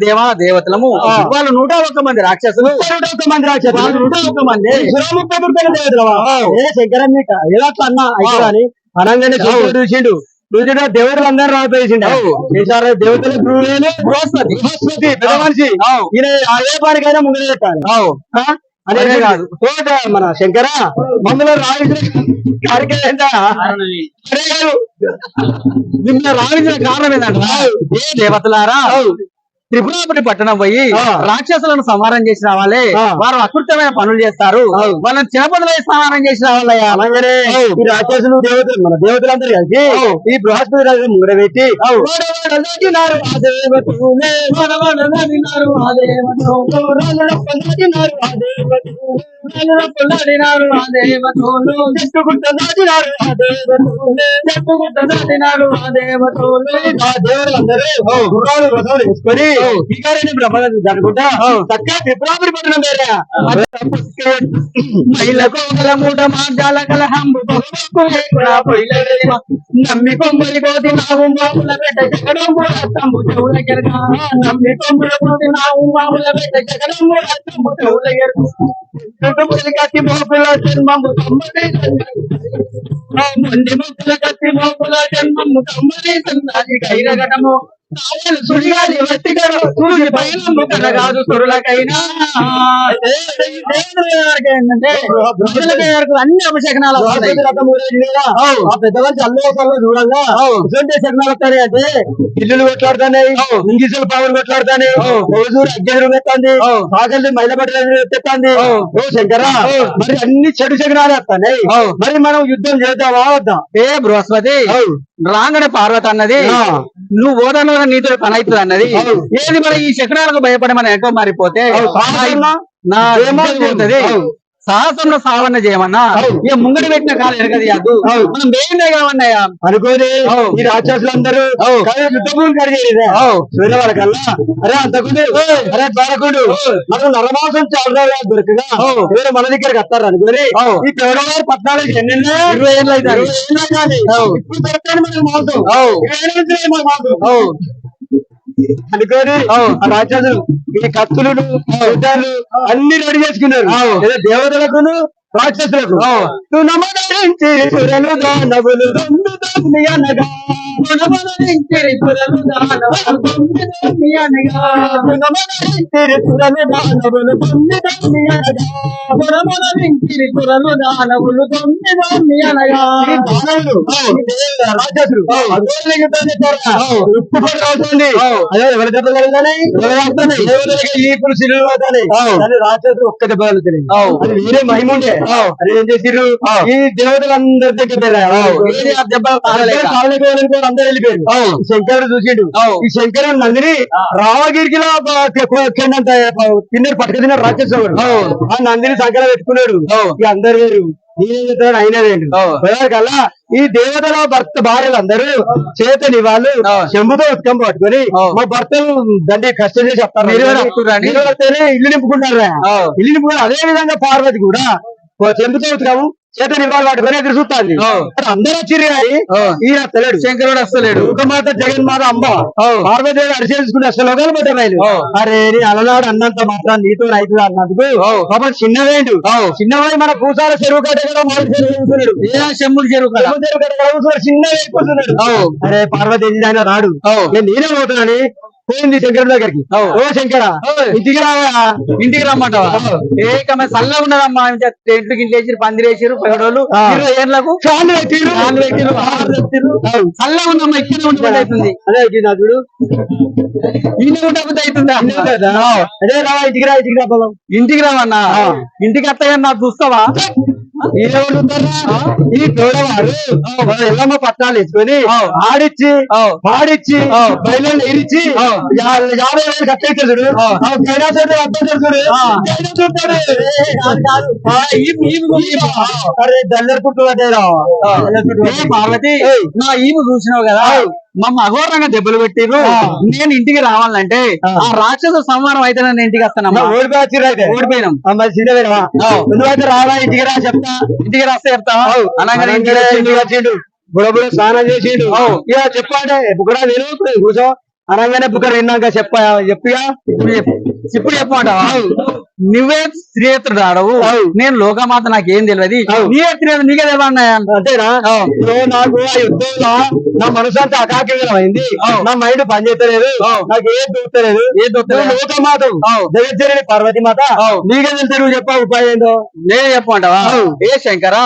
దేవతలము వాళ్ళు 101 మంది రాక్షసులు 101 మంది రాక్షసులు 101 మంది 133 దేవతలవా ఏ శంకర నీకు ఎలా అట్లా అన్నా అయితే అని అనగానే శంకరుడు చూసిండు చూసిన దేవుడు అందరూ రాపేసిండు దేవతల గురువులేని బృహస్పతి పెద్ద మనిషి ఈయన ఏ పనికైనా ముందు పెట్టాలి అదే కాదు మన శంకర మమ్మల్ని రావించిన కార్యక్రమం అదే కాదు నిన్న రావించిన కారణం ఏంటంటే ఏ దేవతలారా త్రిపురాపతి పట్టణం పోయి రాక్షసులను సంహారం చేసిన వాళ్ళే వారు అకృత్యమైన పనులు చేస్తారు వాళ్ళని చిన్నపదులై సంహారం చేసిన వాళ్ళయ్యా అలాగనే ఈ రాక్షసులు దేవతలు మన దేవతలందరూ కలిసి ఈ బృహస్పతి రాజు ముంగడ పెట్టి వేసుకొని జరుగుతా చక్కగా త్రిపురాపురి పట్టణం వేరే మహిళకు మూట మార్గాల కలహంబు నమ్మి కొమ్మలి కోతి నావు మాముల పెట్ట జగడంబు రత్తంబు చెవుల కెరక నమ్మి కొమ్మలి కోతి నావు మాముల పెట్ట జగడంబు రత్తంబు చెవుల కెరక కత్తి మోపుల జన్మము కమ్మని మంది మొక్కుల కత్తి మోపుల జన్మము కమ్మని సన్నాది కైరగటము సుడిగాలి వట్టిగరు సూర్య పైనము కనగాదు సురులకైనా అన్ని అభిషేకనాలు పెద్ద మంచి అల్లు చూడంగా ఇటువంటి శకనాలు వస్తాయి అంటే ఇల్లులు కొట్లాడుతాయి ఇంగిసులు పావులు కొట్లాడుతాయి రోజు అగ్గిరు ఎత్తంది ఆకలి మైల బట్టలు ఎత్తంది ఓ శంకర మరి అన్ని చెడు శకనాలు వస్తాయి మరి మనం యుద్ధం చేద్దామా వద్దా ఏ బృహస్పతి రాంగణ పార్వతి అన్నది నువ్వు ఓదనలో నీతో పని అవుతుంది అన్నది ఏది మరి ఈ శకనాలకు భయపడి మనం ఎంతో మారిపోతే నా ఏమవుతుంది సాహసంలో సావన్న చేయమన్నా ఇక ముంగడి పెట్టిన కాలం ఎరగదు మనం వేయిందే కావన్నాయా అనుకోని ఈ రాక్షసులందరూ యుద్ధభూమి కడిగేది సూర్య వాళ్ళకల్లా అరే అంతకుడు అరే ద్వారకుడు మనం నరమాసం చాలా దొరకగా వేరే మన దగ్గరికి వస్తారు అనుకోని ఈ పేదవారు 14 ఎన్నెన్నో 20 ఏళ్ళు అవుతారు ఇప్పుడు దొరకని మనకు మాంసం 20 ఏళ్ళు మాంసం అనుకోని ఆ రాక్షసులు ఈ కత్తులు యుద్ధాలు అన్ని రెడీ చేసుకున్నారు ఏదో దేవతలకును రాక్షసులకు నమరించి సురలు దానవులు అనగా రాక్షసులు ఉప్పు పడి అవుతుంది అదే ఎవరి దెబ్బ ఈ పురుషులు రాక్షసులు ఒక్క దెబ్బ కలుగుతుంది అది వేరే మహిమ ఉండే అది ఏం చేసిర్రు ఈ దేవతలందరి దగ్గర అందరూ వెళ్ళిపోయారు శంకరుడు చూసిండు ఈ శంకరుడు నందిని రామగిరికిలో తిన్నారు పట్టుకు తిన్నారు రాక్షసుడు ఆ నందిని సంకర పెట్టుకున్నాడు ఇక అందరు వేరు నేనేం చెప్తాడు అయినా కల్లా ఈ దేవతల భర్త భార్యలందరూ చేతని వాళ్ళు చెంబుతో ఉత్కం పట్టుకొని మా భర్తలు దండి కష్టం చేసి చెప్తారు ఇల్లు నింపుకుంటారు ఇల్లు నింపుకున్నారు అదే విధంగా పార్వతి కూడా చెంబుతో ఉత్కము చేతని వాళ్ళు పట్టుకొని ఎదురు చూస్తుంది అందరూ వచ్చిర్రు ఈయన వస్తలేడు శంకరుడు వస్తలేడు మాత జగన్మాత అమ్మ పార్వదేవి అరిచేసుకుని అసలు అరే నీ అలనాడు అన్నంత మాత్రం నీతో అవుతుంది అన్నందుకు పాపం చిన్నవేండు చిన్నవాడి మన పూసాల చెరువు కట్ట కూడా చెమ్ముడు చెరువు చిన్నగా ఎక్కుతున్నాడు అరే పార్వదేవి ఆయన రాడు నేను నేనే పోతున్నాని పోయింది శంకరుడు దగ్గరికి ఓ శంకర ఇంటికి రావా ఇంటికి రమ్మంటావా ఏకమే చల్లగా ఉన్నదమ్మా ఇంటికి వేసి పందిరేసారు 10 రోజులు 20 ఏళ్లకు చల్లగా ఉందమ్మా ఇక్కడ ఉంటే అవుతుంది అదే చూడు ఇంటికి ఉండకపోతే అవుతుందా అదే రావా ఇంటికి రా ఇంటికి రావన్నా ఇంటికి అత్తగా నాకు చూస్తావా ఈ పేదవారు ఎల్లమ్మ పట్టాలు వేసుకొని ఆడిచ్చి పాడిచ్చి బయలు ఇరిచి 50,000 కట్టేస్తారు చూడు కైలాసోడు అర్థం చూస్తాడు అరే దల్లర్ పుట్టుబట్టేరా పార్వతి నా ఈమె చూసినావు కదా మమ్మ అఘోరంగా దెబ్బలు పెట్టిరు నేను ఇంటికి రావాలంటే ఆ రాక్షస సంహారం అయితే నేను ఇంటికి వస్తానమ్మా ఓడిపోయినాం నువ్వైతే రావా ఇంటికి రా చెప్తా ఇంటికి రాస్తే చెప్తావా అనగానే ఇంటికి వచ్చిండు బుడబుడ స్నానం చేసిండు ఇక చెప్పాడే బుక్కడా నేను కూర్చో అనగానే బుక్కడు విన్నాక చెప్పిగా ఇప్పుడు చెప్పమంటావా నువ్వే స్త్రీయత్రుడు ఆడవు నేను లోకమాత నాకేం తెలియదు నీవే స్త్రీయత్రుడు నీకే తెలియదు అంతేనా నాకు ఆ యుద్ధంలో నా మనసు అంతా అకాకిలమైంది నా మైండ్ పనిచేస్తలేదు నాకు ఏం దొరుకుతలేదు లోకమాత జగజ్జనని పార్వతి మాత నీకే తెలిసి నువ్వు చెప్పా ఉపాయం ఏందో నేనే చెప్పమంటావా ఏ శంకరా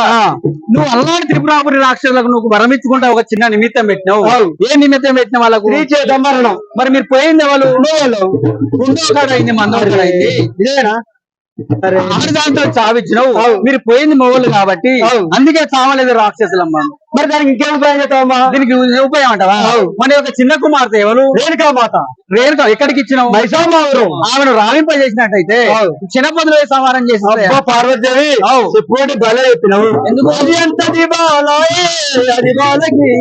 నువ్వు అల్లాంటి త్రిపురాపురి రాక్షసులకు నువ్వు వరమిచ్చుకుంటా ఒక చిన్న నిమిత్తం పెట్టినావు ఏ నిమిత్తం పెట్టిన వాళ్ళకు మరణం మరి మీరు పోయింది వాళ్ళు ఉండో కాడ అయింది మందోడు కాడ అయింది ఇదేనా ఆడదాంతో చావిచ్చినావు మీరు పోయింది మొగలు కాబట్టి అందుకే చావలేదు రాక్షసులమ్మ మరి దానికి ఇంకేం ఉపాయం చేస్తావమ్మా దీనికి ఉపయోగం అంటావా మన యొక్క చిన్న కుమార్తె ఎవరు రేణుకా మాత రేణుక ఎక్కడికి ఇచ్చినావు మైసామావరం ఆమెను రావింపజేసినట్టయితే చిన్నపొద్దులే సంహారం చేసి పార్వతీదేవి చెప్పుకోటి బల చెప్పినావు ఎందుకు అది అంతటి బాలాయే అది బాలకి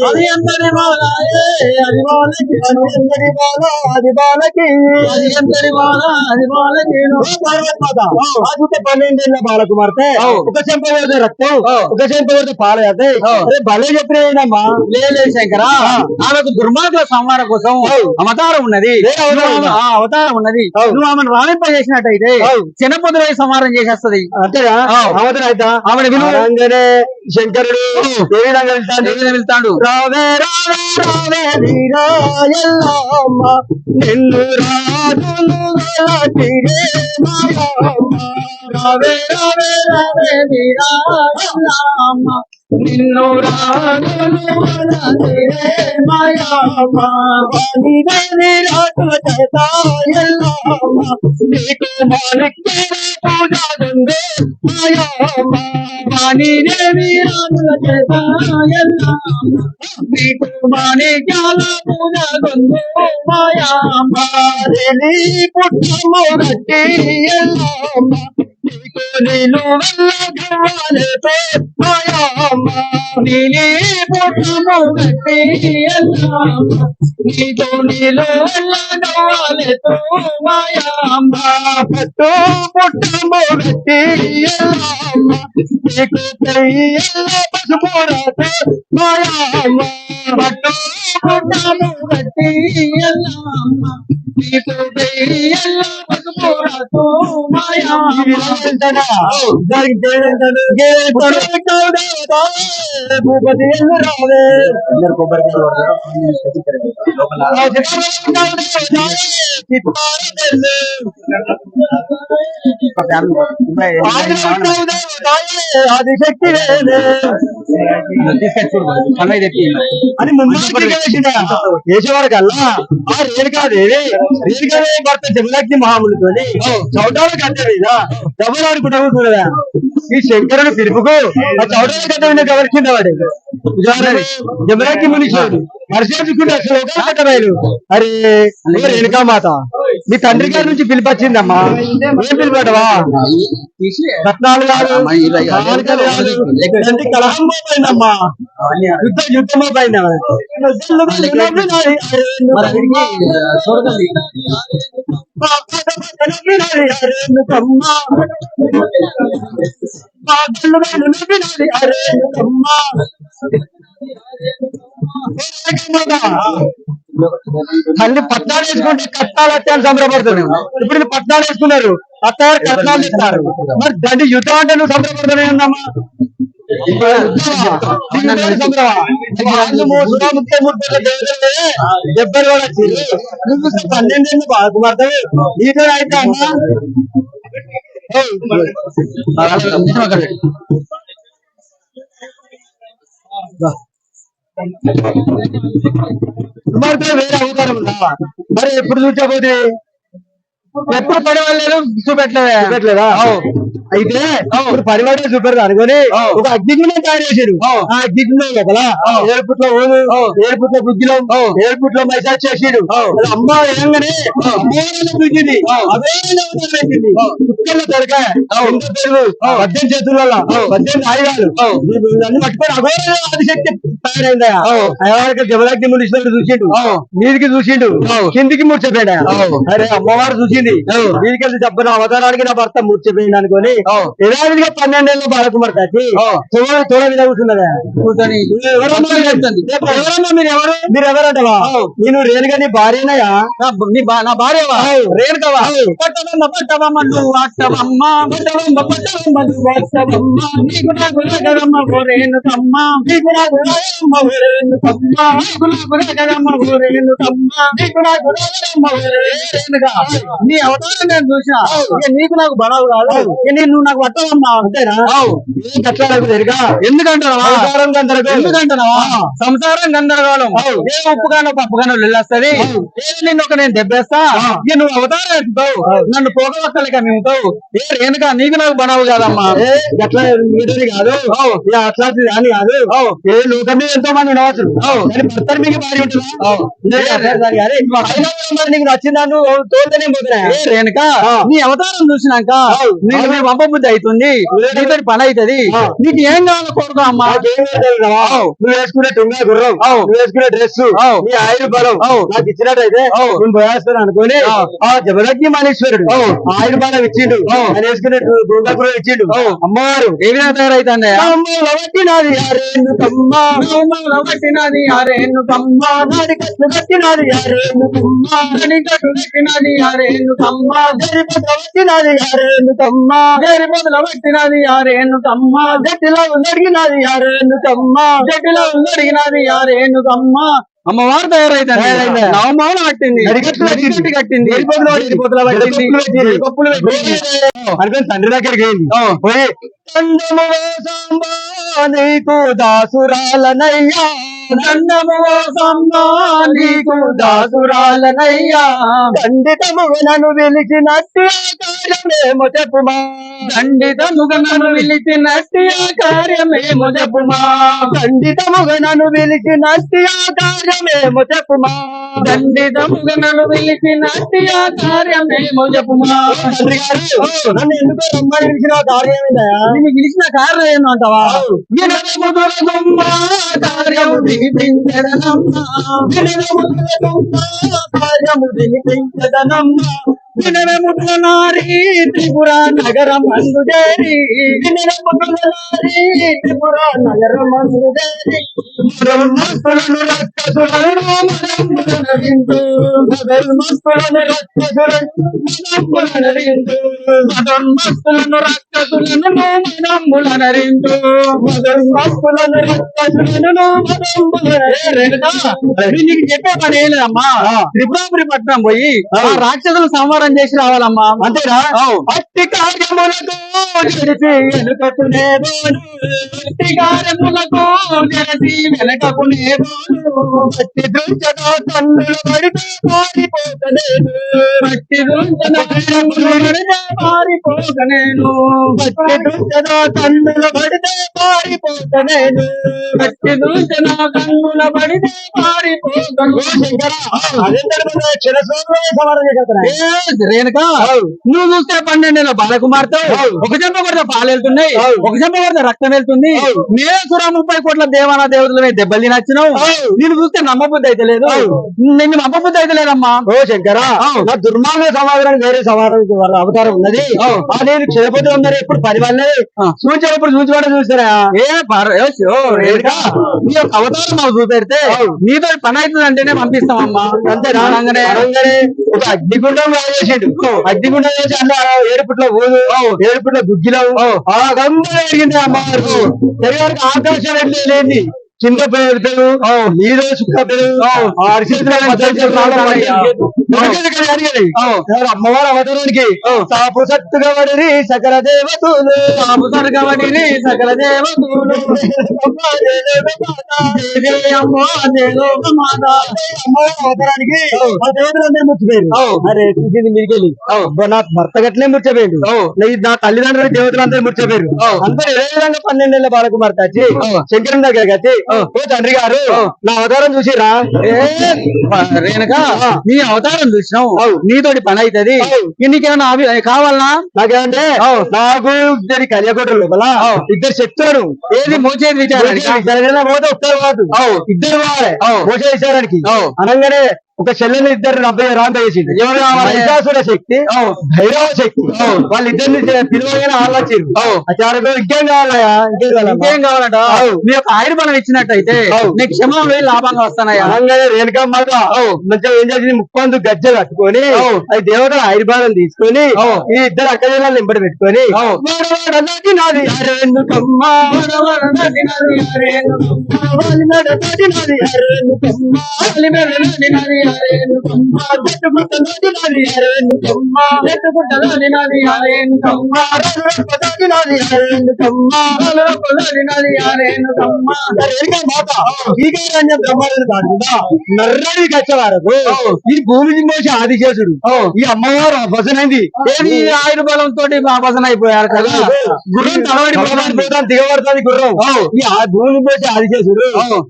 అది ఎంతటి బాలాయే అది బాలకి అంతటి బాల అది బాలకి అది ఎంతటి బాల అది బాలకి పార్వతి మాత ఆదుత 12 ఏళ్ల బాలకుమార్తె ఒక చెంప కొడితే రక్తం ఒక చెంప కొడితే పాలు అవుతాయి భలే చెప్పినమ్మా లేదు శంకర ఆమెకు దుర్మార్గుల సంహారం కోసం అవతారం ఉన్నది అవతారం ఉన్నది నువ్వు ఆమెను రావింపజేసినట్టయితే చిన్నపొద్దులై సంహారం చేసేస్తది అంతేగా అవతరం అయితే ఆమెను విలువగానే శంకరుడు ఏ విధంగా వెళ్తాడు రావే రావే రావే వీరా ఎల్లమ్మ నిన్ను రాజులు గలటిరే మాయమ్మ రావే రావే రావే వీరా ఎల్లమ్మ నిన్ను రాజులు గలటిరే మాయమ్మ వాణిదేవి రాజుల చేత ఎల్లమ్మ నీకు మాణిక్య పూజ దుందే మాయమ్మ వాణిదేవి రాజుల చేత ఎల్లమ్మ నీకు మాణిక్యాల పూజ దుందే మాయమ్మ పుట్టము గట్టి ఎల్లమ్మ నీకు నీళ్ళు వెళ్ళగవాలతో మాయమ్మ నీలి పుట్టము గట్టి ఎల్లమ్మ నీకు నీళ్ళు వెళ్ళగవాలతో మాయమ్మ పట్టు పుట్టము గట్టి ఎల్లమ్మ నీకు పెయ్యల్ల పసుపురతో మాయమ్మ పట్టు పుట్టము గట్టి ఎల్లమ్మ నీకు పెయ్యల్ల పసుపురతో మాయమ్మ భూపతి రావే ఆదిశక్తి అని ముందు చేసేవాడు కల్లా ఆ రేణుకాదేవి భర్త జమలగ్ని మహాములతోని చౌటాల గడ్డ మీద డబ్బులు ఆడుకుంటావు చూడదా ఈ శంకరుడు పిలుపుకు ఆ చౌటాల గడ్డ మీద ఎవరి కింద వాడు జమలగ్ని మునిషుడు హర్షించుకుంటే అసలు అరే రేణుకా మాత మీ తండ్రి గారి నుంచి పిలిపచ్చిందమ్మా ఏం పిలిపడవా రత్నాలు కలహంలో పోయిందమ్మా యుద్ధమో పోయిందా తల్లి పట్నాలు వేసుకుంటే కట్నాలు అత్యాలు సంబరపడుతుంది ఇప్పుడు పట్నాలు వేసుకున్నారు అత్తారు కట్నాలు ఇస్తారు మరి దాన్ని యుద్ధం అంటే నువ్వు సంబరపడుతూనే ఉందమ్మా డెబ్బై కూడా వచ్చింది నువ్వు 12 బాగుపడతావు నీతో అయితే అమ్మా కుమార్తె వేరే అవతారం ఉందా మరి ఎప్పుడు చూచకపోతే ఎప్పుడు పడవలేదు చూపెట్టలేదా అయితే ఇప్పుడు పరిమాణం చూపారు అనుకొని ఒక అగ్నిగుండం తయారు చేశాడు. ఆ అగ్నిగుండం లోపల 7 ఫుట్ల ఊరు, 7 ఫుట్ల గుగ్గిలం, 7 ఫుట్ల మైసాజ్ చేసాడు. అమ్మ ఏమంగానే చూసింది, అదే పెట్టింది. చుక్కల తొడక, ఇంత పెరుగు, 18 చేతుల వల్ల 18 ఆయుధాలు అన్ని పట్టుకొని అగోర ఆదిశక్తి తయారైందా. అయ్యవారికి జబలగ్ని మునిసినట్టు చూసిండు, మీదికి చూసిండు, కిందికి మూర్చపోయాడు. అరే అమ్మవారు చూసింది, మీదికి వెళ్ళి చెప్పిన అవతారానికి నా భర్త మూర్చపోయింది అనుకోని యథావిధిగా 12 ఏళ్ళ బాలకుమార్ వచ్చి తోడ మీద కూర్చున్నదా. మీరు ఎవరంటవా? నేను రేణుగా నీ భార్యనయా? నా భార్యవా? రేణుకవా? పట్టవమ్మ పట్టవమ్మ నువ్వు అట్టవమ్మ, పట్టవమ్మ పట్టవమ్మ నువ్వు అట్టవమ్మ, నీకు నాకు నగరమ్మ రేణుకమ్మ, నీకు నాకు నగరమ్మ రేణుకమ్మ, నీకు నాకు నగరమ్మ రేణుకమ్మ, నీకు నాకు నగరమ్మ రేణుగా. నీ అవతారం నేను చూసా, నీకు నాకు బడవు కాదు, నువ్వు నాకు పట్టవమ్మా అంతేనా? ఎందుకంటున్నావా? ఎందుకంటున్నావా? సంసారం గందరగోళం, ఏ ఉప్పుగానో పప్పుగానో వెళ్ళొస్తుంది. నిన్ను ఒక నేను దెబ్బేస్తా, నువ్వు అవతారం ఎత్తుతావు, నన్ను పోగవక్కలక మేముతావు. ఏ రేణుగా నీకు నాకు బనవు కాదమ్మా. అట్లా మీటది కాదు, అట్లాంటిది అని కాదు. ఏ లోకం మీద ఎంతో మంది ఉండవచ్చు, భర్త మీకు భార్య ఉంటుందా? నీకు నచ్చిందాను తోలుతూనే పోతున్నా. రేణుక నీ అవతారం చూసినాక నీకు మీరు పంప బుద్ధి అవుతుంది, నీతో పని అవుతుంది. నీకు ఏం కావాలో కోరుకో అమ్మా. నువ్వు వేసుకునే టుంగా గుర్రం, నువ్వు వేసుకునే డ్రెస్, నీ ఆయుధ బలం నాకు ఇచ్చినట్టయితే నేను పోయేస్తాను అనుకోని ఆ జబలగ్ని మహేశ్వరుడు ఆయుధ బలం ఇచ్చిండు, ఆయన వేసుకునే టుంగా గుర్రం ఇచ్చిండు. అమ్మవారు ఏ విధంగా తయారైతుండే? నాది ఆరేనుకమ్మా, నాది ఆరేనుకమ్మ, నాది కట్టు కట్టినది ఆరేనుకమ్మా, కట్టినది ఆరేనుకమ్మ, జరిపట్టినది ఆరేనుకమ్మా, జరిపొదల పట్టినది ఆరేనుకమ్మ, గట్టిలో నడిగినది ఆరేనుకమ్మా, జటిలో అడిగినది ఆరేనుకమ్మ. అమ్మవారు తయారైతుంది, నవమాన కట్టింది, నడిగట్టు కట్టింది, పప్పులు అనుకుని తండ్రి దగ్గరికి పోయి దండము సాంబా నీకు దాసురాలనయ్యా, దండము సమ్మా నీకు దాసురాలనయ్యా, ఖండితముగా నన్ను పిలిచినట్టు కార్యమేమో చెప్పుమా, ఖండితముగా నన్ను పిలిచినట్టి ఆ కార్యమేమో చెప్పుమా, ఖండితముగా నన్ను పిలిచినట్టు కార్యమేమో చెప్పుమా, ఖండితముగా నన్ను పిలిచినట్టి ఆ కార్యమేమో చెప్పుమా. తండ్రి గారు నన్ను ఎందుకో రమ్మని పిలిచిన కార్యం ఏమిటయా? నిన్ను పిలిచిన కార్యం ఏందంటావా? కార్యము వినిపించదనమ్మా, కార్యము వినిపించదనమ్మా, వినరముట్ల నారీ త్రిపుర నగరం అందు చేరి, త్రిపుర నగరం అందుదేరి, మధుర్మస్తులను రక్కసులను మదములనరిందు, మధుర్మస్తులను రక్కసులను మదములనరిందు, మదోన్మస్తులను రక్కసులను మదములనరిందు, మధుర్మస్తులను రక్కసులను మదములనరిందు. నీకు చెప్పే పని ఏం లేదమ్మా, త్రిపురాపురి పట్టణం పోయి ఆ రాక్షసులు సంహారం చేసి రావాలమ్మా. అంతేనా? అట్టి కార్యములకు జరిపి వెనుకకునేదో, అట్టి కార్యములకు జరసి వెనకకునేదో, అట్టి దృంచగా తన్నులు పడితే పారిపోతలేదు, మట్టి దూంచన పారిపోకనేను, అట్టి దృంచగా తన్నులు పడితే పారిపోతలేదు. మట్టి దూంచన కన్నుల పడితే పారిపోకను. రేణుక నువ్వు చూస్తే 12 బాలకుమార్తె, ఒక చెంప కొడితే పాలు వెళ్తున్నాయి, ఒక చెంప కొడితే రక్తం వెళ్తుంది. నేసురా 30 కోట్ల దేవానా దేవతల మీద దెబ్బలు తినచ్చినావు. నేను చూస్తే నమ్మబుద్ధి అయితే లేదు, నిన్ను నమ్మబుద్ధి అయితే లేదమ్మా. ఓ శంకరా, నా దుర్మార్గ సమాధానం వేరే సమాధానం అవతారం ఉన్నది. నేను క్షయపతి ఉన్నారు ఎప్పుడు పరివాళ్ళే సూచనప్పుడు చూసుకోవడం చూస్తారా? రేణుక నీ యొక్క అవతారం మాకు చూపెడితే నీతో పని అవుతుంది అంటేనే పంపిస్తామమ్మా. అంతే రాగానే ఒక అగ్నిగుండం వేసాడు, అగ్నిగుండం వేసి అన్న 7 ఫుట్ల ఊరు, 7 ఫుట్ల గుగ్గిలం ఆ గంగా అడిగింది అమ్మవారికి. తెలివారికి ఆకాశం వెళ్ళేది కింద పెరుగు నీలో చుక్క పెరుగు అమ్మవారు అవతరానికి తాపు సత్తుగా పడి సకల దేవతలు సకల దేవతలు అవతరానికి ఆ దేవతలందరూ ముచ్చిపోయారు. అరే చూసింది మీరికెళ్ళి నా భర్త గట్లే ముచ్చపోయాడు, నా తల్లిదండ్రులు దేవతలందరూ ముచ్చపోయారు. అందరూ ఏ విధంగా 12 ఏళ్ల బాలకుమార్తె వచ్చి శంకరుని దగ్గరికి వచ్చి ఓ తండ్రి గారు నా అవతారం చూసిరా? రేణుక నీ అవతారం చూసినావు, నీతోటి పని అవుతుంది, నీకేమన్నా కావాలనా? నాకేమంటే నాకు ఇద్దరి కళ్యాకోట లోపల ఇద్దరు చెప్తాను ఏది మోచేది విచారానికి పోతే ఒక్కరు కాదు, ఇద్దరు కావాలి మోస విచారానికి. అనగానే ఒక చెల్లెని ఇద్దరు రాంత చేసిండు. ఎవరు మహిషాసుర శక్తి, భైరవ శక్తి, వాళ్ళిద్దరిని పిలువగానే ఆలోచించారు. అచారకు ఇంకేం కావాలయా? ఇంకేం కావాలంట? నీ యొక్క ఆయుర్బలం ఇచ్చినట్టయితే నీకు క్షమం వేలు లాభంగా వస్తానయ్యా. అనగానే రేణుకా మాత మంచిగా ఏం చేసింది, ముప్పందు గజ్జ కట్టుకొని అది దేవతల ఆయుర్బాదం తీసుకొని ఈ ఇద్దరు అక్క జిల్లాలు నింబడి పెట్టుకొని నాది నర్రడి కచ్చవారకు ఈ భూమి మోసి ఆదిశేషుడు ఈ అమ్మవారు భజనైంది. ఏది ఆయుర్బలంతో భజన అయిపోయారు కదా, గుర్రం తలబడిపోతాను దిగబడుతుంది గుర్రం. ఈ భూమి మోసి ఆదిశేషుడు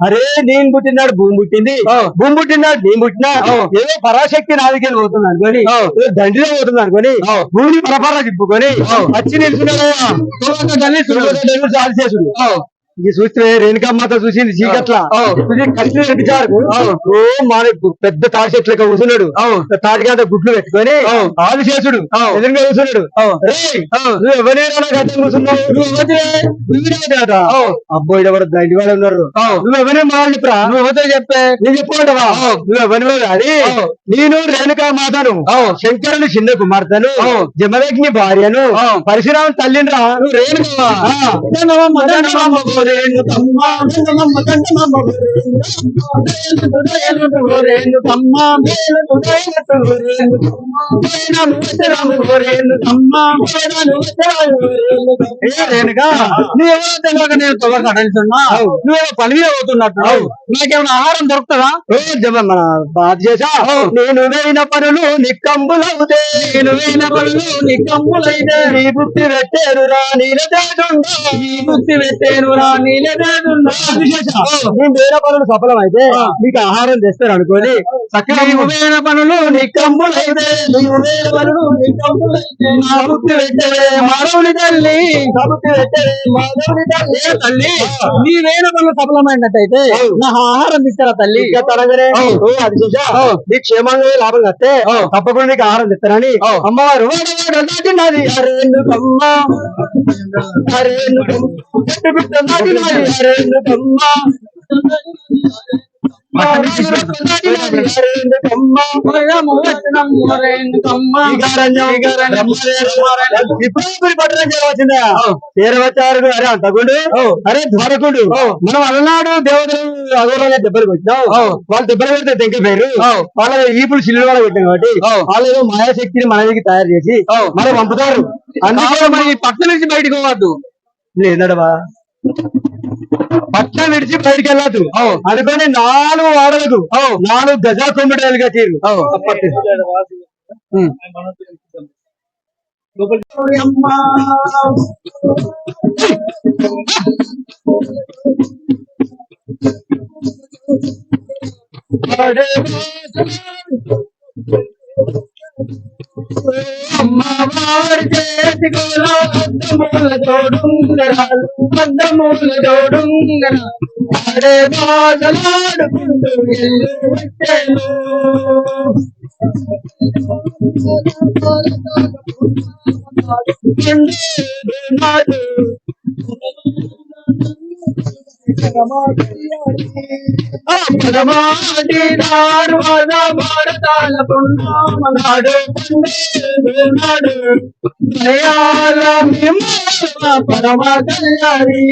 అరే నేను పుట్టినాడు భూమి పుట్టింది, భూమి పుట్టినాడు నేను పుట్టినా ఏదో పరాశక్తి నాదికెళ్ళి పోతుంది అనుకోని, దండిలో పోతుంది అనుకోని భూమిని పరపర తిప్పుకొని వచ్చి నిలుచున్నాడు ఆదిశేషుడు. ఇది చూస్తే రేణుకమ్మతో చూసింది చీకట్ల కష్ట రెడ్డిచారు పెద్ద తాడి చెట్ల కూర్చున్నాడు. తాటికాంత గుడ్లు పెట్టుకొని ఆదిశేషుడు ఎదురుగా కూర్చున్నాడు. నువ్వు ఎవరైనా గడ్డ కూర్చున్నావు, నువ్వు అబ్బోయి ఎవరు దండి వాళ్ళు ఉన్నారు, నువ్వు ఎవరైనా మాటలు చెప్పరా? నువ్వు ఎవరితో చెప్పే నేను చెప్పుకుంటావా? నువ్వు ఎవరినో కాదు, నేను రేణుకా మాతను, శంకరుని చిన్న కుమార్తెను, జమదగ్ని భార్యను, పరశురాము తల్లిని రా. నువ్వు రేణుకమ్మా నేను తొలగా అడుగుతున్నా, నువ్వేమో పని మీద అవుతున్నట్టు నాకేమైనా ఆహారం దొరుకుతుందా? మన బాధ చేసా నేను వేయిన పనులు నిక్కంబులవుతే, నేను వేయిన పనులు నిక్కంబులైతే నీ బుద్ధి పెట్టేరురా నీలదేడుండా, ఈ బుద్ధి పెట్టేనురా నీలదేడుండా. నేను వేరే పనులు సఫలమైతే నీకు ఆహారం తెస్తాను అనుకోని చక్కగా నీవు వేయిన పనులు నిక్కంబులైతే, నీవు వేయిన పనులు నిక్కంబులైతే నా బుద్ధి పెట్టే మానవుని తల్లి, నా బుద్ధి పెట్టే మాధవుని తల్లి. తల్లి నీ వేయిన పనులు సఫలమైనట్టయితే నా ఆహారం తీసుకురా తల్లి. తనగానే అది చూసా నీ క్షేమంగా లాభం కస్తే తప్పకుండా నీకు ఆహారం తెస్తానని అమ్మవారు నాది అరేందుకమ్మా చేరవచ్చారు. అరే అంతకుండు, అరే ద్వారకుడు, మనం అలనాడు దేవతలు అగౌరవంగా దెబ్బలు కొట్టినాం, వాళ్ళు దెబ్బలు కొడితే దగ్గర పేరు వాళ్ళ ఈపులు చిల్లు వాళ్ళ కొట్టాం కాబట్టి వాళ్ళు ఏదో మాయాశక్తిని మన దగ్గర తయారు చేసి మనం పంపుతారు. అందుకే మరి పట్ల నుంచి బయటకు పోవద్దు. లేదడవా పట్ల విడిచి బయటికి వెళ్ళదు అనుకొని 4 వాడలకు 4 గజా కొమ్మిడలుగా తీరు అమ్మవారి చేతిలో అద్దముల జోడుంగరాలు, అద్దముల జోడుంగరాలు ఆడే బాధలాడుకుంటూ ఇల్లు వచ్చేను. పరమాడినారు భారతాల పుణ్యమనాడు నాడు దయాల పరమ కళ్యాణి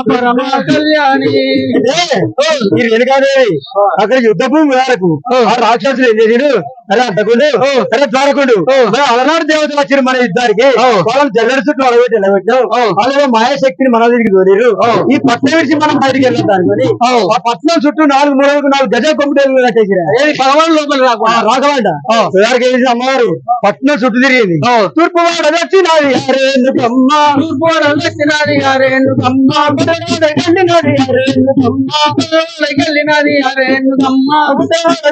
పరమ కళ్యాణి అక్కడ యుద్ధ భూమి వరకు ఆ రాక్షసులు ఏం చేసారు? అరే అంతకుండు, అరే ద్వారకుండు, అలనాడు దేవతలు వచ్చారు మన యుద్ధానికి. వాళ్ళని జల్లడి చుట్టూ అలగొట్టాం. అలాగే మాయాశక్తిని మన దగ్గరికి తోలేరు. ఈ పట్నం విడిచి మనం బయటికి వెళ్ళొద్దాం అనుకుని ఆ పట్నం చుట్టూ 4 గజ కొమ్ముటేలు కట్టేసారు. భగవాన్ లోపల రాఘవంట అమ్మవారు పట్నం చుట్టూ తిరిగింది. తూర్పు వాడ దక్షిణాది అరేందుకమ్మ, తూర్పు వాడ దక్షిణాది అరేందుకమ్మ, వెళ్ళినది అరేందుకమ్మ, వెళ్ళినది అరేందుకమ్మ,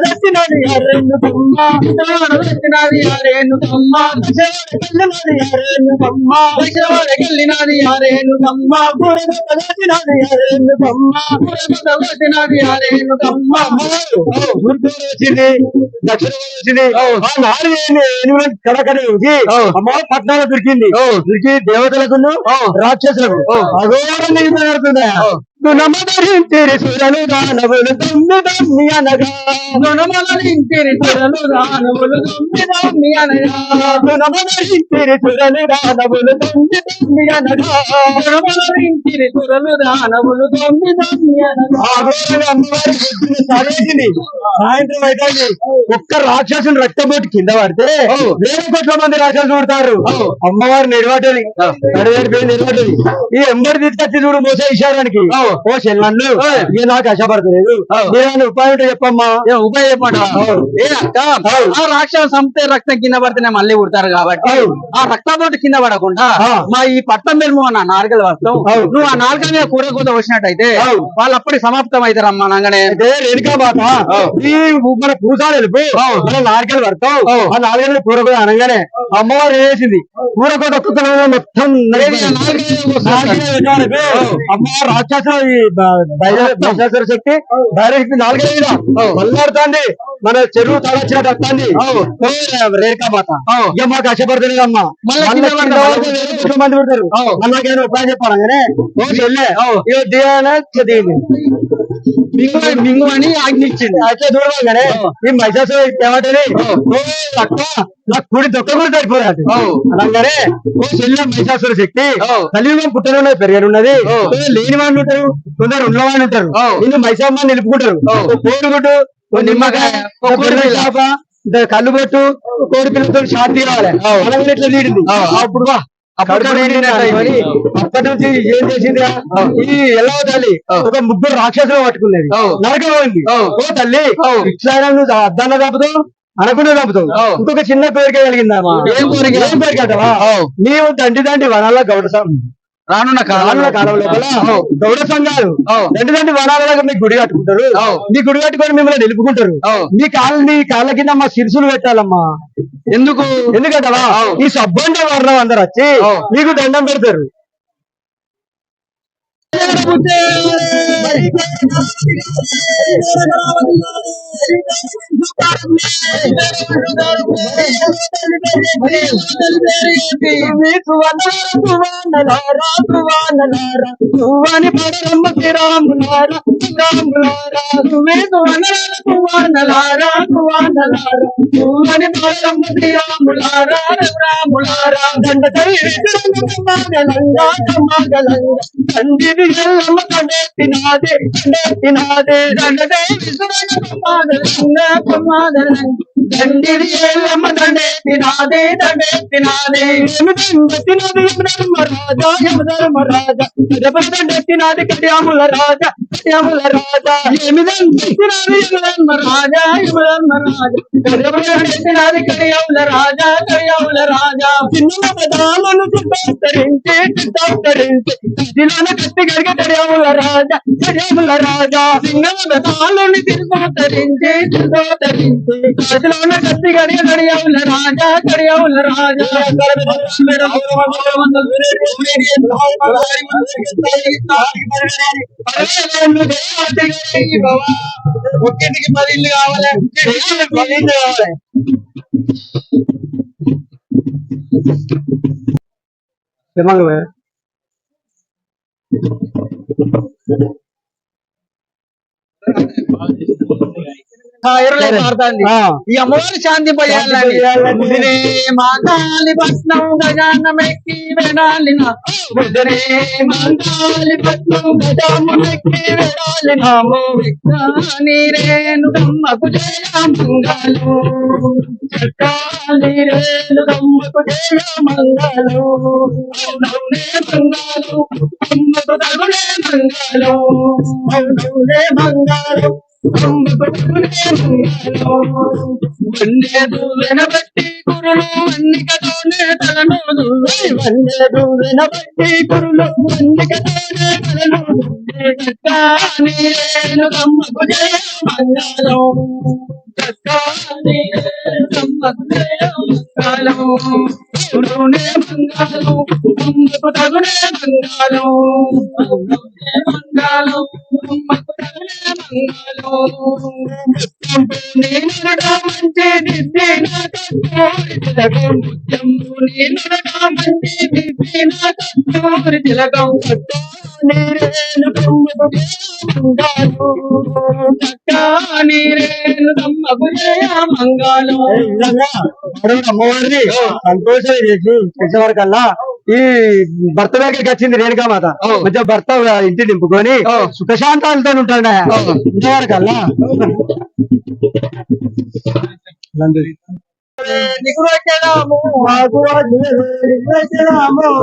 దక్షిణాది అరేందుకమ్మ, దక్షిణాది అరేందుకమ్మ, వెళ్ళినది అరేందుకమ్మ, వెళ్ళినది అరేందుకమ్మ, దక్షిణాది అరేందుకమ్మ, దక్షిణాది అరేందుకమ్మ. వచ్చింది దక్షిణ వచ్చింది. ఆ 4 కడకడ అమ్మవారు పట్నాలు దొరికింది. దొరికి దేవతలకు రాక్షసులకు అఘోరం నిలుపుతున్నాయి. నమదరించిరి సురలు దానవులు దమ్మి అనగా, నమదరించిరి సురలు దానవులు దమ్మి అనగా, నమదరించిరి సురలు దానవులు దమ్మి అనగా, నమదరించిరి సురలు దానవులు దమ్మి అనగా. అమ్మవారి సాగింది. సాయంత్రం అయితే ఒక్క రాక్షసుని రక్తపోటు కింద పడితే 1000 కోట్ల మంది రాక్షసులు పుడతారు. అమ్మవారు నిర్వాటది నిర్వాటది. ఈ ఎంబడి తీసుకొచ్చి చూడు మోసే విషయానికి ఓ చెల్లన్ను ఇక నాకు ఆశపడతలేదు. నేను ఉపాయం ఉంటే చెప్పమ్మా. ఉపాయం చెప్పండి. ఏ అక్క, ఆ రాక్షసు సంపే రక్తం కింద పడితేనే మళ్ళీ పుడతారు కాబట్టి ఆ రక్తపోటు కింద పడకుండా మా ఈ పట్టం మేము నా నాలుగలు వస్తాం. నువ్వు ఆ నాలుగల మీద కూర కూత వచ్చినట్టయితే వాళ్ళు అప్పటికి సమాప్తం అవుతారమ్మా. అనగానే రేణుకా బాత ఈ మన పూసాలు వెళ్ళిపో మన నాలుగలు పడతాం. ఆ 4 కూర కూర అనగానే అమ్మవారు వేసింది. కూర కూర ఒక్కొక్క మొత్తం అమ్మవారు రాక్షసులు ఈ బైజేశ్వర శక్తి డైరెక్ట్ 4 మీద మళ్ళాడుతుంది. మన చెరువు తలొచ్చినట్టు వస్తుంది రేణుకా మాత. ఇక మాకు ఆశపడుతుందమ్మా. మంది పుడతారు. నాకేమైనా ఉపాయం చెప్పాలంగానే వెళ్ళే చదివింది మింగు అని ఆజ్ఞ ఇచ్చింది. అయితే చూడగానే ఈ మైసాసు ఏమంటది, నాకు కుడి దొక్క కూడా సరిపోరాదు అనగానే ఓ చెల్లె మైసాసుర శక్తి కలియుగం పుట్టనున్నది పెరిగనున్నది. లేని వాళ్ళు ఉంటారు, కొందరు ఉన్నవాళ్ళు ఉంటారు. నిన్ను మైసామ్మ నిలుపుకుంటారు. కోడిగుడ్డు, నిమ్మకాయ, చేప, కళ్ళు బొట్టు, కోడి పిల్లలతో శాంతి కావాలి. అలాగే ఇట్లా తీడింది. అప్పుడు అప్పటి నుంచి ఏం చేసింది? ఈ ఎలా తల్లి ఒక 3 రాక్షసులు పట్టుకున్నది. నరకం పోయింది. ఓ తల్లి ఇట్లా నువ్వు అద్దాన్ని తప్పుతావు, అనకుండా తప్పుతావు. ఇంకొక చిన్న కోరిక కలిగిందమ్మా. ఏం కోరిక అంటావా? నీవు దండి వనాల గౌడ రానున్న కాలం లోపల గౌడ సంఘాలు దండి వనాల మీ గుడి కట్టుకుంటారు. మీ గుడి కట్టుకొని మిమ్మల్ని నిలుపుకుంటారు. మీ కాళ్ళ కింద మా శిరసులు పెట్టాలమ్మా. ఎందుకంటవా ఈ సబ్బండ వర్ణం అందరు వచ్చి మీకు దండం పెడతారు. కడియాముల రాజా చిన్న పదాలను చిత్తరించి కత్తి గడిగ కడియాముల రాజా చిన్న పదాలను చిత్తరించి కత్తి గడిగ కడియాముల రాజా ఒక్కింటికి 10 ఇల్లు కావాలి. 10 ఇల్లు కావాలి. ఈ అమ్మవారి శాంతి పోయాలని మాతాలి పట్నం గజానమెక్కి వెడాలిన ముదరే మాతాలి పట్నం గజానమెక్కి వెడాలిన నీరేను దమ్మకు జయ మంగళం నీరేను దమ్మకు జయ మంగళం నౌనే మంగళం అమ్మకు తగునే మంగళం నౌనే మంగళం వందేదు వినబట్టి కురులు వన్నికతోనే తలను వందేదు వినబట్టి కురులు వన్నికతోనే తలను నీరేను కమ్మకు జయ మంగళం కమ్మకు జయ మంగళం కురునే మంగళం అమ్మకు తగునే మంగళం మంగళం అమ్మకు తగునే మంగళం నేను మంచి దిద్ది నా కస్తూరి తిలకం నేను మంచి దిద్ది నా కస్తూరి తిలకం నీరేను కమ్మకు మంగళం నీరేను కమ్మకు జయ మంగళం. అమ్మవారిని సంతోషం చేసి తెచ్చేవారికల్లా ఈ భర్త దగ్గరికి వచ్చింది రేణుకామాత మధ్య భర్త ఇంటి నింపుకొని సుఖశాంతాలతో ఉంటాడు ఇంతవరకల్లా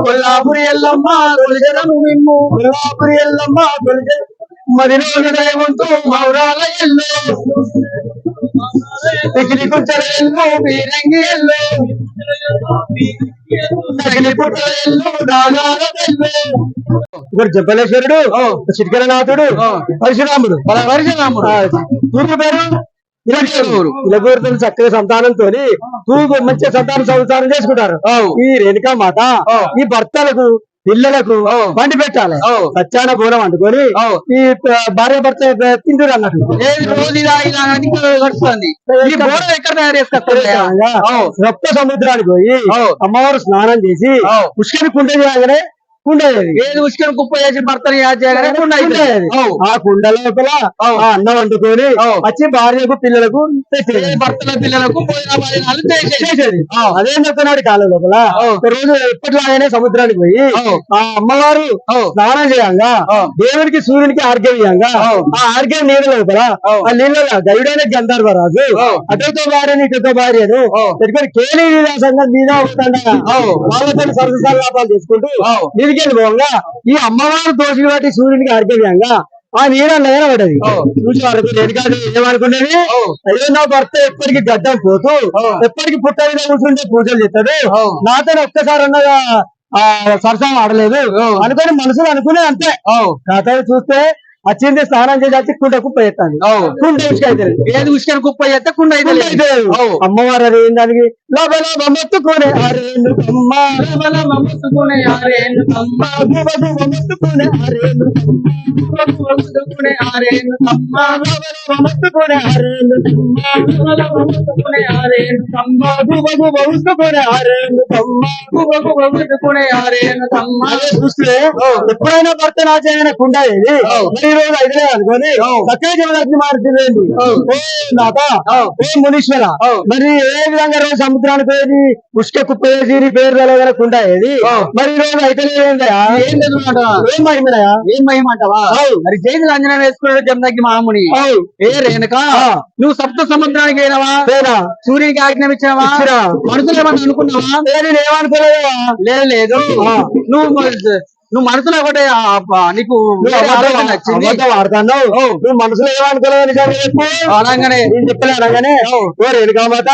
కొల్లాపురి ఎల్లమ్మ కొలిజనము మిమ్ము కొల్లాపురి ఎల్లమ్మ మదిలోనూ మౌరాల ఎల్లు పికిలి కుట్టల ఎల్లు బీరంగి ఎల్లు ఇప్పుడు జబ్బలేశ్వరుడు చిట్కరనాథుడు పరశురాముడు తూర్పు పేరు ఇలగూరుతో చక్కగా సంతానంతో మంచిగా సంతానం చేసుకుంటారు. ఈ రేణుకా మాత ఈ భర్తలకు పిల్లలకు వండి పెట్టాలి సత్యాన బోనం వండుకొని ఈ భార్య భర్త తింటారు అన్నట్టు ఎక్కడ తయారు చేసుకొస్తారు సప్త సముద్రానికి పోయి అమ్మవారు స్నానం చేసి పుష్కరి కుండ చేయగానే కుండ ఏది ఉష్కర కుప్ప చేసి భర్తని చేయగానే కుండ అయిపోయేది. ఆ కుండ లోపల ఆ అన్నం వండుకొని వచ్చి భార్యకు పిల్లలకు భర్తల పిల్లలకు భోజనాలు చేసేది. అదే నాటి కాలం లోపల ఒక రోజు ఎప్పటిలాగానే సముద్రానికి పోయి ఆ అమ్మవారు స్నానం చేయంగా దేవునికి సూర్యునికి ఆర్గ్యం ఇయ్యంగా ఆ ఆర్గ్యం నీళ్ళ లోపల ఆ నీళ్ళ గరుడైన గంధర్వరాజు అటుతో భార్యని ఇటుతో భార్యను పెట్టుకొని కేలి విలాసంగా మీద వస్తుండగా వాళ్ళతో సరసలాపాలు చేసుకుంటూ నీళ్ళకెళ్ళి పోగా ఈ అమ్మవారు దోషి వాటి సూర్యునికి ఆర్గ్యంగా ఆ నీళ్ళ నేల పడ్డది. చూసి వాళ్ళకు నేను కాదు ఏమనుకునేది అయ్యో నా భర్త ఎప్పటికి గడ్డం పోతూ ఎప్పటికి పుట్ట మీద కూర్చుంటే పూజలు చేస్తాడు నాతో ఒక్కసారి అన్నగా సరసం ఆడలేదు అనుకొని మనసులో అనుకునే అంతే. నాతో చూస్తే వచ్చింది స్నానం చేసి వచ్చి కుండ కుప్ప చేస్తాను కుండ అయితే ఏది ఉష్కర కుప్ప చేస్తే కుండ అయితే అమ్మవారు అది దానికి లోపల మమ్మత్తుకునే మమ్మత్తుకునే చూస్తే ఎప్పుడైనా భర్త నాచైన కుండ ఏది ఈ రోజు అయితే అనుకోని చక్కగా జీవనాన్ని మారుతుంది. నాట మునీశ్వర మరి ఏ విధంగా రోజు సముద్రానికి పోయి పుష్క కుప్ప వేసి నీ పేరు తెలవకుండా ఏది మరి ఈ రోజు అయితే ఏం మహిమనయా ఏం మహిమంటావా మరి జైలు అంజనా వేసుకున్నాడు జమదగ్గి మహాముని ఏ రేణుక నువ్వు సప్త సముద్రానికి అయినవా సూర్యునికి ఆజ్ఞాపించావా మనుషులు ఏమన్నా అనుకున్నావా నేను ఏమనుకోలేవా లేదు నువ్వు మనసులో ఒకటే నీకు ఆడుతున్నావు నువ్వు మనసులో ఏమనుకోలేవు నిజంగా చెప్పు అనగానే నేను చెప్పలే అనగానే ఓ రేణుకామాత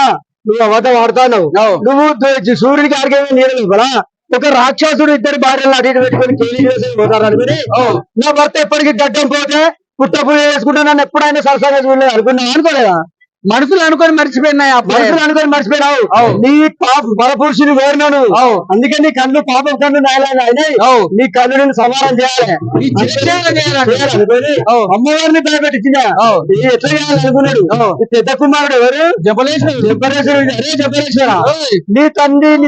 నువ్వు అబద్ధం ఆడుతున్నావు నువ్వు సూర్యుడికి ఆర్గే నీళ్ళు కదా ఒక రాక్షసుడు ఇద్దరు భార్యలు అటు ఇటు పెట్టుకొని కేలి చేసి పోతారు అనుకుని నా భర్త ఎప్పటికీ గడ్డం పోతే పుట్టపు వేసుకుంటే నన్ను ఎప్పుడైనా సరసంగా చూడలేదు అనుకున్నావు అనుకోలేదా మనసులు అనుకొని మర్చిపోయినాయి మనసులు అనుకొని మర్చిపోయినావు నీ పాప పరపురుషుని కోరినాను అందుకే నీ కళ్ళు పాపం కళ్ళు నాయన నీ కళ్ళు నేను సమానం చేయాలి అనుకొని అమ్మవారిని భయపెట్టించిందా ఎట్లా చేయాలనుకున్నాడు పెద్ద కుమారుడు ఎవరు జబ్బలేశ్వరుడు అరే జబ్బలేశ్వర నీ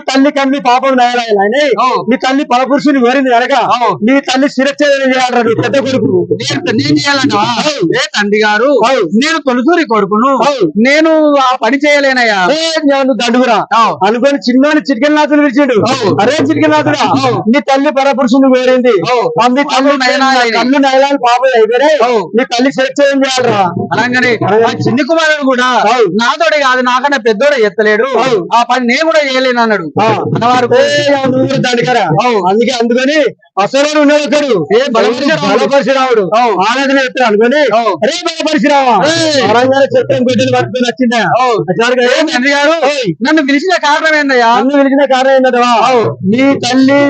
తల్లి కళ్ళు పాపం నాయాలని నీ తల్లి పరపురుషుని కోరింది కనుక నీ తల్లి శిరచ్ఛేదన చేయాలన్నాడు పెద్ద కొడుకు నేను చేయాలంటవా ఏ తండ్రి గారు నేను తొలిసూరి కొడుకును నేను ఆ పని చేయలేనయ్యా దండుగురా అనుకొని చిన్నోని చిటికెళ్ళనాథుడు పిలిచిండు అరే చిటికెళ్ళనాథుడా నీ తల్లి పరపురుషుని కోరింది నీ తల్లి కళ్ళు నయనాలు పాపం అయిపోయినాయి నీ తల్లి శిరచ్ఛేదం చేయాలరా అనగానే ఆ చిన్ని కుమారుడు కూడా నాతోడే కాదు నాకన్నా పెద్దోడే ఎత్తలేడు ఆ పని నేను కూడా చేయలేను అన్నాడు అన్నవారు దండికరా అందుకని అసలు ఉన్నాడు ఒకడు బలపరిశిరావుడు ఆరాధన చెప్తాడు అనుకోని అరే బలపరిశిరావా చెప్తాను బిడ్డలు పట్టుకొని వచ్చిందా తండ్రి గారు నన్ను పిలిచిన కారణం ఏందయ్యా నన్ను పిలిచిన కారణం ఏంటవా నీ తల్లి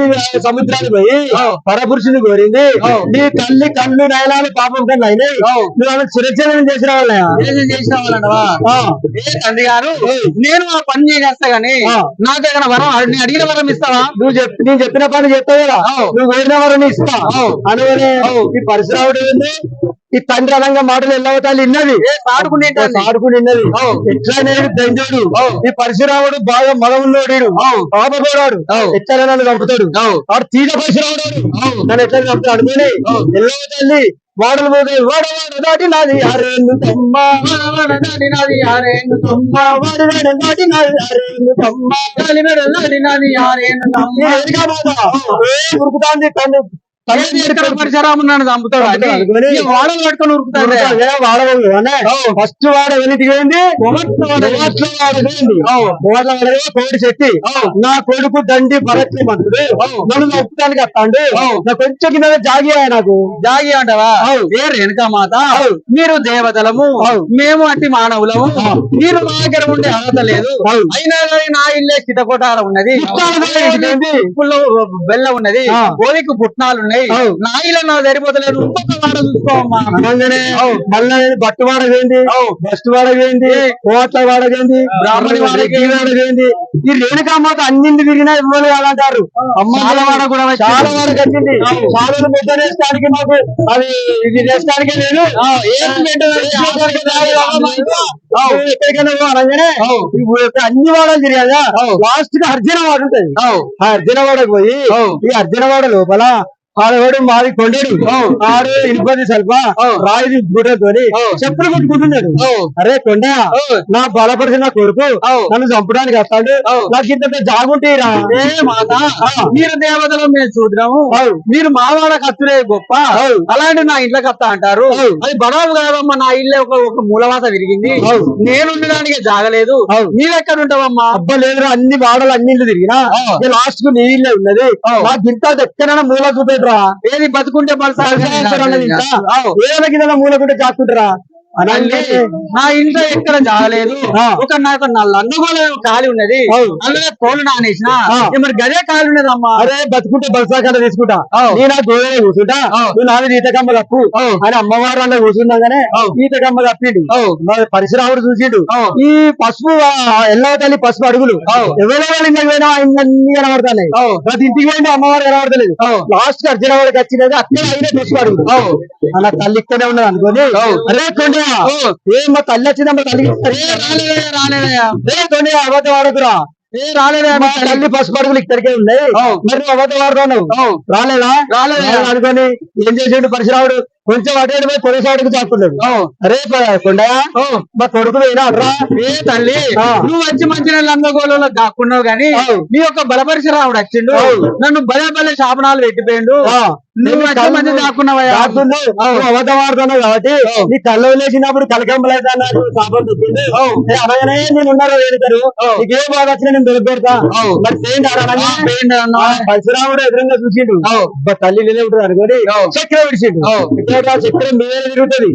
సముద్రానికి పోయి పరపురుషుని కోరింది నీ తల్లి కళ్ళు నయనాలు పాపం కన్నా అయినాయి నువ్వు ఆమె సురక్షణ చేసిన వాళ్ళవా ఏ తండ్రి గారు నేను ఆ పని చేస్తా గానీ నాకు ఏదైనా వరం నేను అడిగిన వరం ఇస్తావా నేను చెప్పిన పని చెప్తావు కదా నువ్వు కోరిన వరం ఇస్తా అనుకునే ఈ పరశురాముడు ఏంది ఈ తండ్రి అనంగా మాటలు ఎల్లవతాలు ఇన్నది సాడుకుని ఇన్నది ఎట్లా నేను దంజుడు ఈ పరశురాముడు బాగా మగమున్నోడు పాపగోడాడు ఎట్లా నన్ను చంపుతాడు వాడు తీగ పరశురాముడు నన్ను ఎట్లా చంపుతాడు అనుకుని ఎల్లవతల్లి వాడలు పోతే వాడవాడు దాటి నాది ఆరేళ్ళు తమ్మ నాది ఆరేను తొమ్మ వాడవాడు దాటి నాది ఆరేళ్ళు తమ్మ నాది ఆరేను ఉరుకుతాంది తండ్రి పరశురాము నన్ను చంపుతాడు వాడలు పట్టుకొని ఉరుకుతాడు ఫస్ట్ వాడ వెలితిపోయింది కోడి చెట్టి నా కొడుకు దండి భరత్ని మంత్రుడు నన్ను నొప్పుతానికి వస్తాడు నా కొంచెం కింద జాగి నాకు జాగి అంటవా ఏ రేణుకా మాత మీరు దేవతలము మేము అట్టి మానవులము మీరు మా దగ్గర ఉండే అర్హత లేదు అయినా కానీ నా ఇల్లే చితకోటార ఉన్నది బెల్ల ఉన్నది కోరిక పుట్నాలు ఉన్నాయి నా ఇల్లు నాకు సరిపోతలేదు ఇంకొక వాడ చూసుకోమ్మా మళ్ళీ బట్టువాడ వేయండి బస్ట్ వాడ వేయండి కోట్ల వాడ వేయండి బ్రాహ్మణి వాడకేంది ఈ రేణుకామాత అన్నింటి తిరిగినా ఇవ్వాలి కాదంటారు అమ్మాల వాడ కూడా చాలా వాడ కట్టింది చాలా ముద్ద వేసడానికి మాకు అది ఇది వేసడానికే నేను ఎక్కడికైనా అనగానే అన్ని వాడలు తిరిగా లాస్ట్ కి అర్జున వాడు ఉంటది ఆ అర్జున వాడకు పోయి ఈ అర్జున వాడ లోపల ఆడవాడు మాది కొండడు ఆడు ఇబ్బంది స్వల్ప రాయి గుడ్డతోని చెప్పులు కొట్టుకుంటున్నాడు అరే కొండ నా బలపరిచిన కొడుకు నన్ను చంపడానికి వస్తాడు నాకు ఇంత జాగుంటేరా మీరు దేవతలు మేము చూద్దాము మీరు మావాడ కత్తులే గొప్ప అలాంటి నా ఇంట్లోకి వస్తా అంటారు అది బడవలు కాదమ్మా నా ఇల్లే ఒక మూలవాత విరిగింది నేను ఉండడానికి జాగలేదు నీవెక్కడ ఉంటావమ్మా అబ్బా లేదురా అన్ని వాడలు అన్ని ఇల్లు తిరిగినా లాస్ట్ కు నీ ఇల్లే ఉన్నది నాకు ఇంత ఎక్కడైనా మూల చూపేట్రా ఏది బతుకుంటే ఏదైనా మూలకుంటే చాకుంటారా నా ఇంట్లో ఎక్కడ జాగలేదు ఒక నాకు లంగగోళ ఖాళీ ఉన్నది అందులో తోలు నానేసిన మరి గదే ఖాళీ ఉన్నది అమ్మా అరే బతుకుంటే బలసాకంట తీసుకుంటా నేను ఆ గోడనే కూర్చుంటా నువ్వు నాది ఈతకమ్మ కప్పు అని అమ్మవారు అన్న కూర్చున్నాగానే ఈతకమ్మ కప్పిండు పరశురాముడు చూసిండు ఈ పసుపు ఎల్లవ తల్లి పసుపు అడుగులు ఎవరెవరు ఇంటికి పోయినా అన్ని కనబడతాయి ప్రతి ఇంటికి పోయినా అమ్మవారు కనబడతలేదు లాస్ట్ అర్జున వాడికి వచ్చినది అక్కడ అయినా పసుపు అడుగులు అలా తల్లి ఇక్కడే ఉన్నది అనుకోని అరే కొండ మా తల్లి వచ్చిందమ్మా తల్లి రాలేదయ్యా అబద్ధం ఆడకురా తల్లి పసుపు అడుగులు ఇక్కడికే ఉన్నాయి మరి అబద్ధం ఆడుతున్నావు రాలేదా అనుకోని ఏం చేసిండు పరశురాముడు కొంచెం అటు పోయి కొనసాడుకు చాకున్నాడు అరే కొండయా మా కొడుకు పోయినా అట్రా ఏ తల్లి నువ్వు వచ్చి మంచి లంగగోళంలో దాక్కున్నావు గాని నీ యొక్క బలపరిశురాముడు వచ్చిండు నన్ను బలే శాపనాలు పెట్టిపోయిండు నువ్వు వచ్చి మంచి దాక్కున్నావయ్యా అబద్ధం ఆడుతున్నావు కాబట్టి నీ కళ్ళు లేచినప్పుడు కలకంబలైతే నాకు శాపం చెప్పింది అనగానే నేను ఉన్నారో వేడుతారు నీకే బాగా వచ్చినా నేను దొరికిపెడతా మరి పరశురాముడు ఎదురుగా చూసిండు తల్లి నిలే ఉంటుంది అనుకోని చక్రం విడిచిండు చక్రం మీద తిరుగుతుంది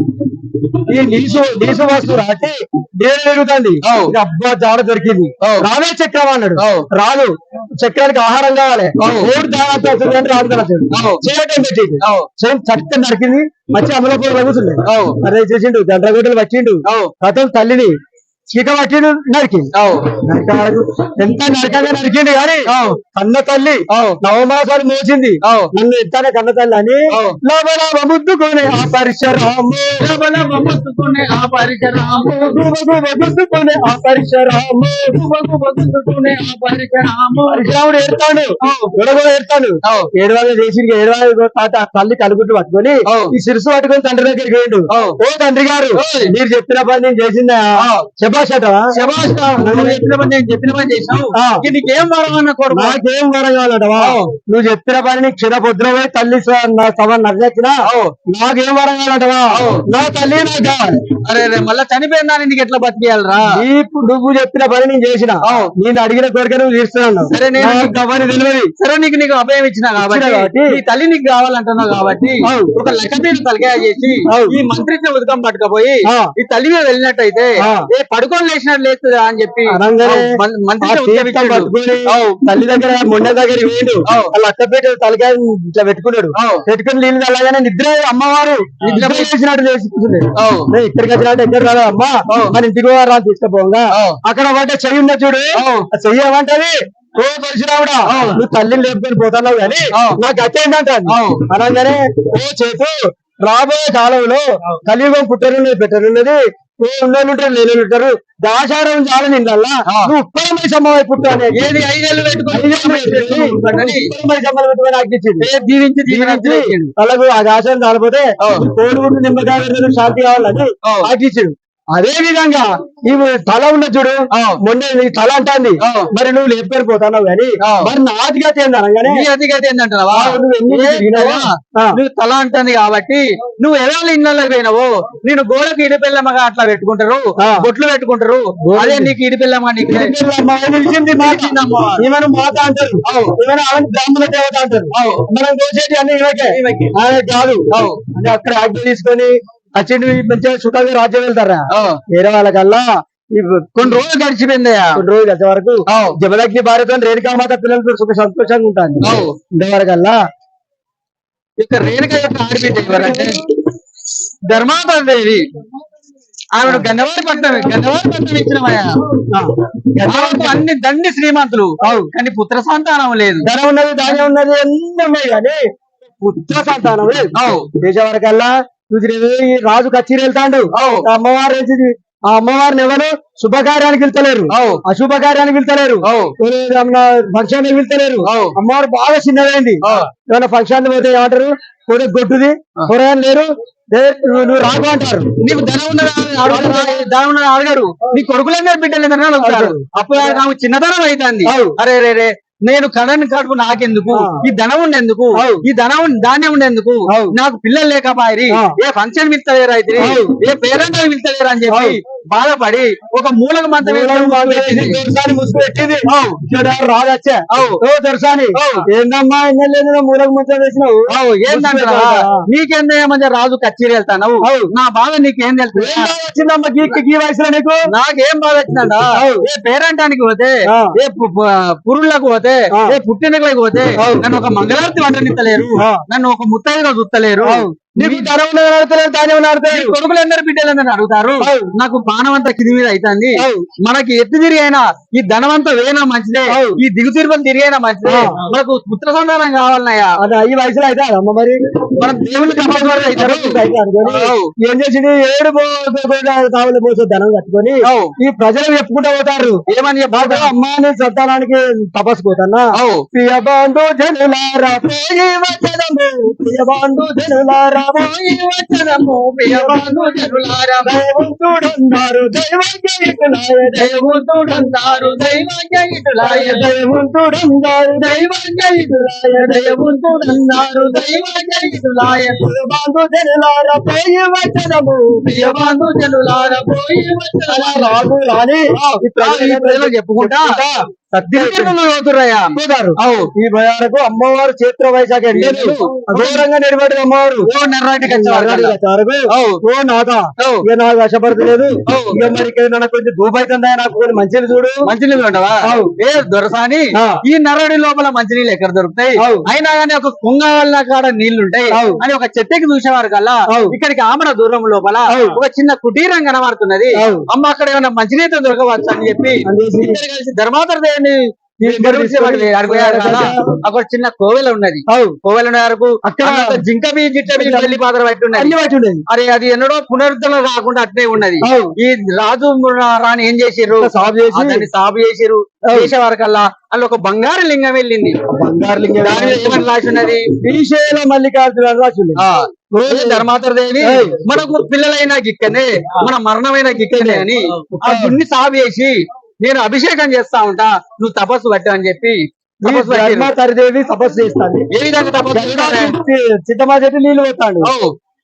ఈ నీసు వస్తువు రాటి నేను తిరుగుతుంది అబ్బా జాడ దొరికింది రావే చక్రం అన్నాడు రాదు చక్రానికి ఆహారం కావాలి ఓడి దాని అంటే రాదు కదా చేయటం పెట్టింది చట్టం నరికింది మంచి అమలపూర్ కూర్చుంది అదే చేసిండు గంటగొడ్డలు వచ్చిండు కథం తల్లిని చీక పట్టిండు నరికి నరకాడు ఎంత నరకంగా నరికిండు కానీ కన్న తల్లి నవమాసాలు మోసింది నన్ను ఎత్తానే కన్న తల్లి అని లబలబ ముద్దుకునే ఆ పరిసరాము ముద్దుకునే ఆ పరికరాము ముద్దుకునే ఆ పరిసరాము ముద్దుకునే ఆ పరికరాము పరిశ్రముడు ఏడతాడు గొడవ ఏడతాడు ఏడవాళ్ళు చేసి ఏడవాళ్ళు తల్లి కలుగుట్టు పట్టుకొని ఈ శిరసు పట్టుకొని తండ్రి దగ్గరికి వేయండు ఓ తండ్రి గారు మీరు చెప్పిన పని నేను చేసిందా శబాషటవా నేను చెప్పిన పని చేసావు నీకేం వరం అన్న కొడుకు నాకేం వరం కావాలటవా నువ్వు చెప్పిన పని నీకు క్షణభద్రమై తల్లి నా సభ నడిచిన నాకేం వరం కావాలటవా నా తల్లి నాకు కావాలి అరే మళ్ళా చనిపోయిన దాన్ని నీకు ఎట్లా బతికేయాలరా నువ్వు చెప్పిన పని నేను చేసిన నేను అడిగిన కోరిక నువ్వు తీస్తున్నావు సరే నేను పని తెలియదు సరే నీకు అభయం ఇచ్చిన కాబట్టి నీ తల్లి నీకు కావాలంటున్నావు కాబట్టి ఒక లెక్క తీరు తలకాయ చేసి ఈ మంత్రిని ఉదకం పట్టుకపోయి ఈ తల్లి మీద వెళ్ళినట్టయితే ఏ పడుకొని లేచినట్టు లేస్తుందా అని చెప్పి తల్లి దగ్గర మొండ దగ్గర వేయండు వాళ్ళు అట్టపేట తలకాయ ఇట్లా పెట్టుకున్నాడు పెట్టుకుని నీళ్ళు అలాగానే నిద్ర అమ్మవారు నిద్ర చేసినట్టు చేసుకుంటున్నాడు ఇక్కడికి వచ్చినట్టు ఎక్కడ రాదా అమ్మా మన ఇంటికి రా తీసుకుపోగా అక్కడ పడ్డ చెయ్యి ఉన్న చూడు ఆ చెయ్యి ఏమంటది ఓ పరిశురావుడా నువ్వు తల్లిని లేపుకొని పోతున్నావు కానీ నాకు అట్టేందంటాను అనగానే ఓ చేతు రాబోయే కాలంలో కలియుగం పుట్టనున్నది పెట్టనున్నది ఉన్నోళ్ళు ఉంటారు లేని ఉంటారు దాశారం చాలా నిండల్లా నువ్వు ఉప్పరమై సమ్మై పుట్టు అనేది ఏది 5 ఏళ్ళు పెట్టుకుని సమ్మలు పెట్టుకొని ఆకిచ్చింది దీవించి అలాగే ఆ దాశారం చాలిపోతే కోడిగుడ్డు నిమ్మకాయ శాంతి కావాలని ఆకిచ్చిండు అదే విధంగా ఇవి తల ఉన్న చూడు మొన్న నీ తల అంటాంది మరి నువ్వు లేపుకొని పోతున్నావు కానీ మరి నా అతిగతి ఏంది అనగానే నీ అతిగతి ఏందంటావా నువ్వు తల అంటుంది కాబట్టి నువ్వు ఎవరి ఇళ్ళకి పోయినావు నేను గోడకు ఇడిపెళ్ళమ్మగా అట్లా పెట్టుకుంటారు బొట్లు పెట్టుకుంటారు అదే నీకు ఇడిపెళ్ళమ్మ నీకు ఏమైనా మాత అంటారు ఏమైనా బ్రాహ్మణ దేవత అంటారు మనం దోసేటి అన్ని ఇవకే కాదు అంటే అక్కడ ఆజ్ఞ తీసుకొని వచ్చింది మంచిగా సుఖంగా రాజ్యం వెళ్తారా వేరే వాళ్ళకల్లా కొన్ని రోజులు గడిచిపోయిందయ్యా కొన్ని రోజులు గడిచే వరకు జమదగ్ని భార్యతో రేణుకామాత పిల్లలతో సుఖ సంతోషంగా ఉంటాను ఇంతవరకల్లా ఇక రేణుక యొక్క ఆడిపోయింది ధర్మాదేవి ఆవిడ గన్నవారి పట్టణం ఇచ్చినమయ్యా అన్ని దండి శ్రీమంతులు కానీ పుత్ర సంతానం లేదు ధనం ఉన్నది ధాన్యం ఉన్నది అన్ని ఉన్నాయి కానీ పుత్ర సంతానం లేదు దేశవరకల్లా రాజు కచ్చేరి వెళ్తాడు అమ్మవారు ఆ అమ్మవారిని ఎవరు శుభకార్యానికి వెళ్తలేరు అశుభకార్యానికి వెళ్తలేరు ఫంక్షన్ వెళ్తలేరు అమ్మవారు బాగా చిన్నదైంది ఏమైనా ఫంక్షన్ పోతే ఏమంటారు కొడుకు గొడ్డుది కూరగాయలు లేరు నువ్వు రాకు అంటారు నీకు ధనం ఉన్నది అడగారు నీ కొడుకులందరూ బిడ్డలు అడుగుతారు అప్పుడు నాకు చిన్నతనం అవుతుంది అరే రే నేను కడుపు నాకెందుకు ఈ ధనం ఉండేందుకు ఈ ధాన్యం ఉండేందుకు నాకు పిల్లలు లేకపోయి ఏ ఫంక్షన్ పిలుస్తలేరు అయితే ఏ పేరెంట్ పిలుస్తలేరు అని చెప్పి బాధపడి ఒక మూలకు మంత్రం ముసుగు పెట్టింది రాదచ్చా దర్శాని ఏందమ్మా ఎన్నెలేదు మూలకు మంత్రం వేసినావు ఏందంటా నీకేందమ్మా రాజు కచ్చేరి వెళ్తాను నా బాధ నీకేం వచ్చిందమ్మా ఈ వయసులో నీకు నాకేం బాధ వచ్చిందంట ఏ పేరంటానికి పోతే ఏ పురుళ్ళకు పోతే ఏ పుట్టినకు పోతే నన్ను ఒక మంగళారతి వంటనిత్తలేరు నన్ను ఒక ముత్తైదుగా చూస్తలేరు నీకు ధనం ధాన్యం కొడుకులందరూ బిడ్డలందరూ అడుగుతారు నాకు పానం అంతా కింది మీద అవుతుంది మనకి ఎత్తు తిరిగి అయినా ఈ ధనవంతా వేనా మంచిదే ఈ దిగు తిరుపతి తిరిగి అయినా మంచిదే మనకు పుత్ర సంతానం కావాలన్నాయా ఈ వయసులో అయితే అమ్మ మరి మనం దేవుని అవుతారు ఏం చేసింది 7 తావులు పోసే ధనం కట్టుకొని ఈ ప్రజలు చెప్పుకుంటూ పోతారు ఏమని చెప్పారు అమ్మాని సంతానానికి తపస్సు పోతానా ప్రియబాంధు జనులారా ప్రియబాంధు జనులారా దైవంతుడున్నారు దైవంతుడున్నారు రాజు రాని చెప్పుకుంటా పోతుర్రయ్యా పోతారు ఈ భయాలకు అమ్మవారు చైత్ర వైశాఖ ఘోరంగా నిలబడి అమ్మవారు ఓ నాథ ఇక నాకు వశపడతలేదు ఇక మరి నాకు కొంచెం దూపైతుందా నాకు కొన్ని మంచిని చూడు మంచినీళ్ళు ఉండవా ఏ దొరసాని ఈ నరడి లోపల మంచినీళ్ళు ఎక్కడ దొరుకుతాయి అయినా గానీ ఒక కుంగ కాడ నీళ్లుంటాయి అని ఒక చెట్టుకి చూసేవారు కల్లా ఇక్కడికి ఆమడ దూరం లోపల ఒక చిన్న కుటీరం కనబడుతున్నది అమ్మ అక్కడ ఏమైనా మంచినీళ్ళు దొరకవచ్చు అని చెప్పి ఇద్దరు కలిసి ధర్మాతర దేవుని అక్కడ చిన్న కోవెల ఉన్నది కోవెల వరకు అక్కడ జింకబీ జిట్టబీ తల్లి పాత్ర పట్టున్నది అరే అది ఎన్నడో పునరుద్ధరణ కాకుండా అట్నే ఉన్నది ఈ రాజు రాణి ఏం చేసిర్రు దాన్ని సాగు చేసిర్రు చేసేవారికల్లా అందులో ఒక బంగారు లింగం వెళ్ళింది బంగారు లింగం ఏమని రాసి ఉన్నది శ్రీశైల మల్లికార్జున రాసి ధర్మాతర దేవి మనకు పిల్లలైన గిక్కనే మన మరణమైన గిక్కనే అని ఆ గుడిని సాగు చేసి నేను అభిషేకం చేస్తా ఉంటా నువ్వు తపస్సు పట్టు అని చెప్పి ధర్మాతరదేవి తపస్సు చేస్తాను ఏ విధంగా తపస్సు చిత్తమా చెట్టు నీళ్లు పోతాడు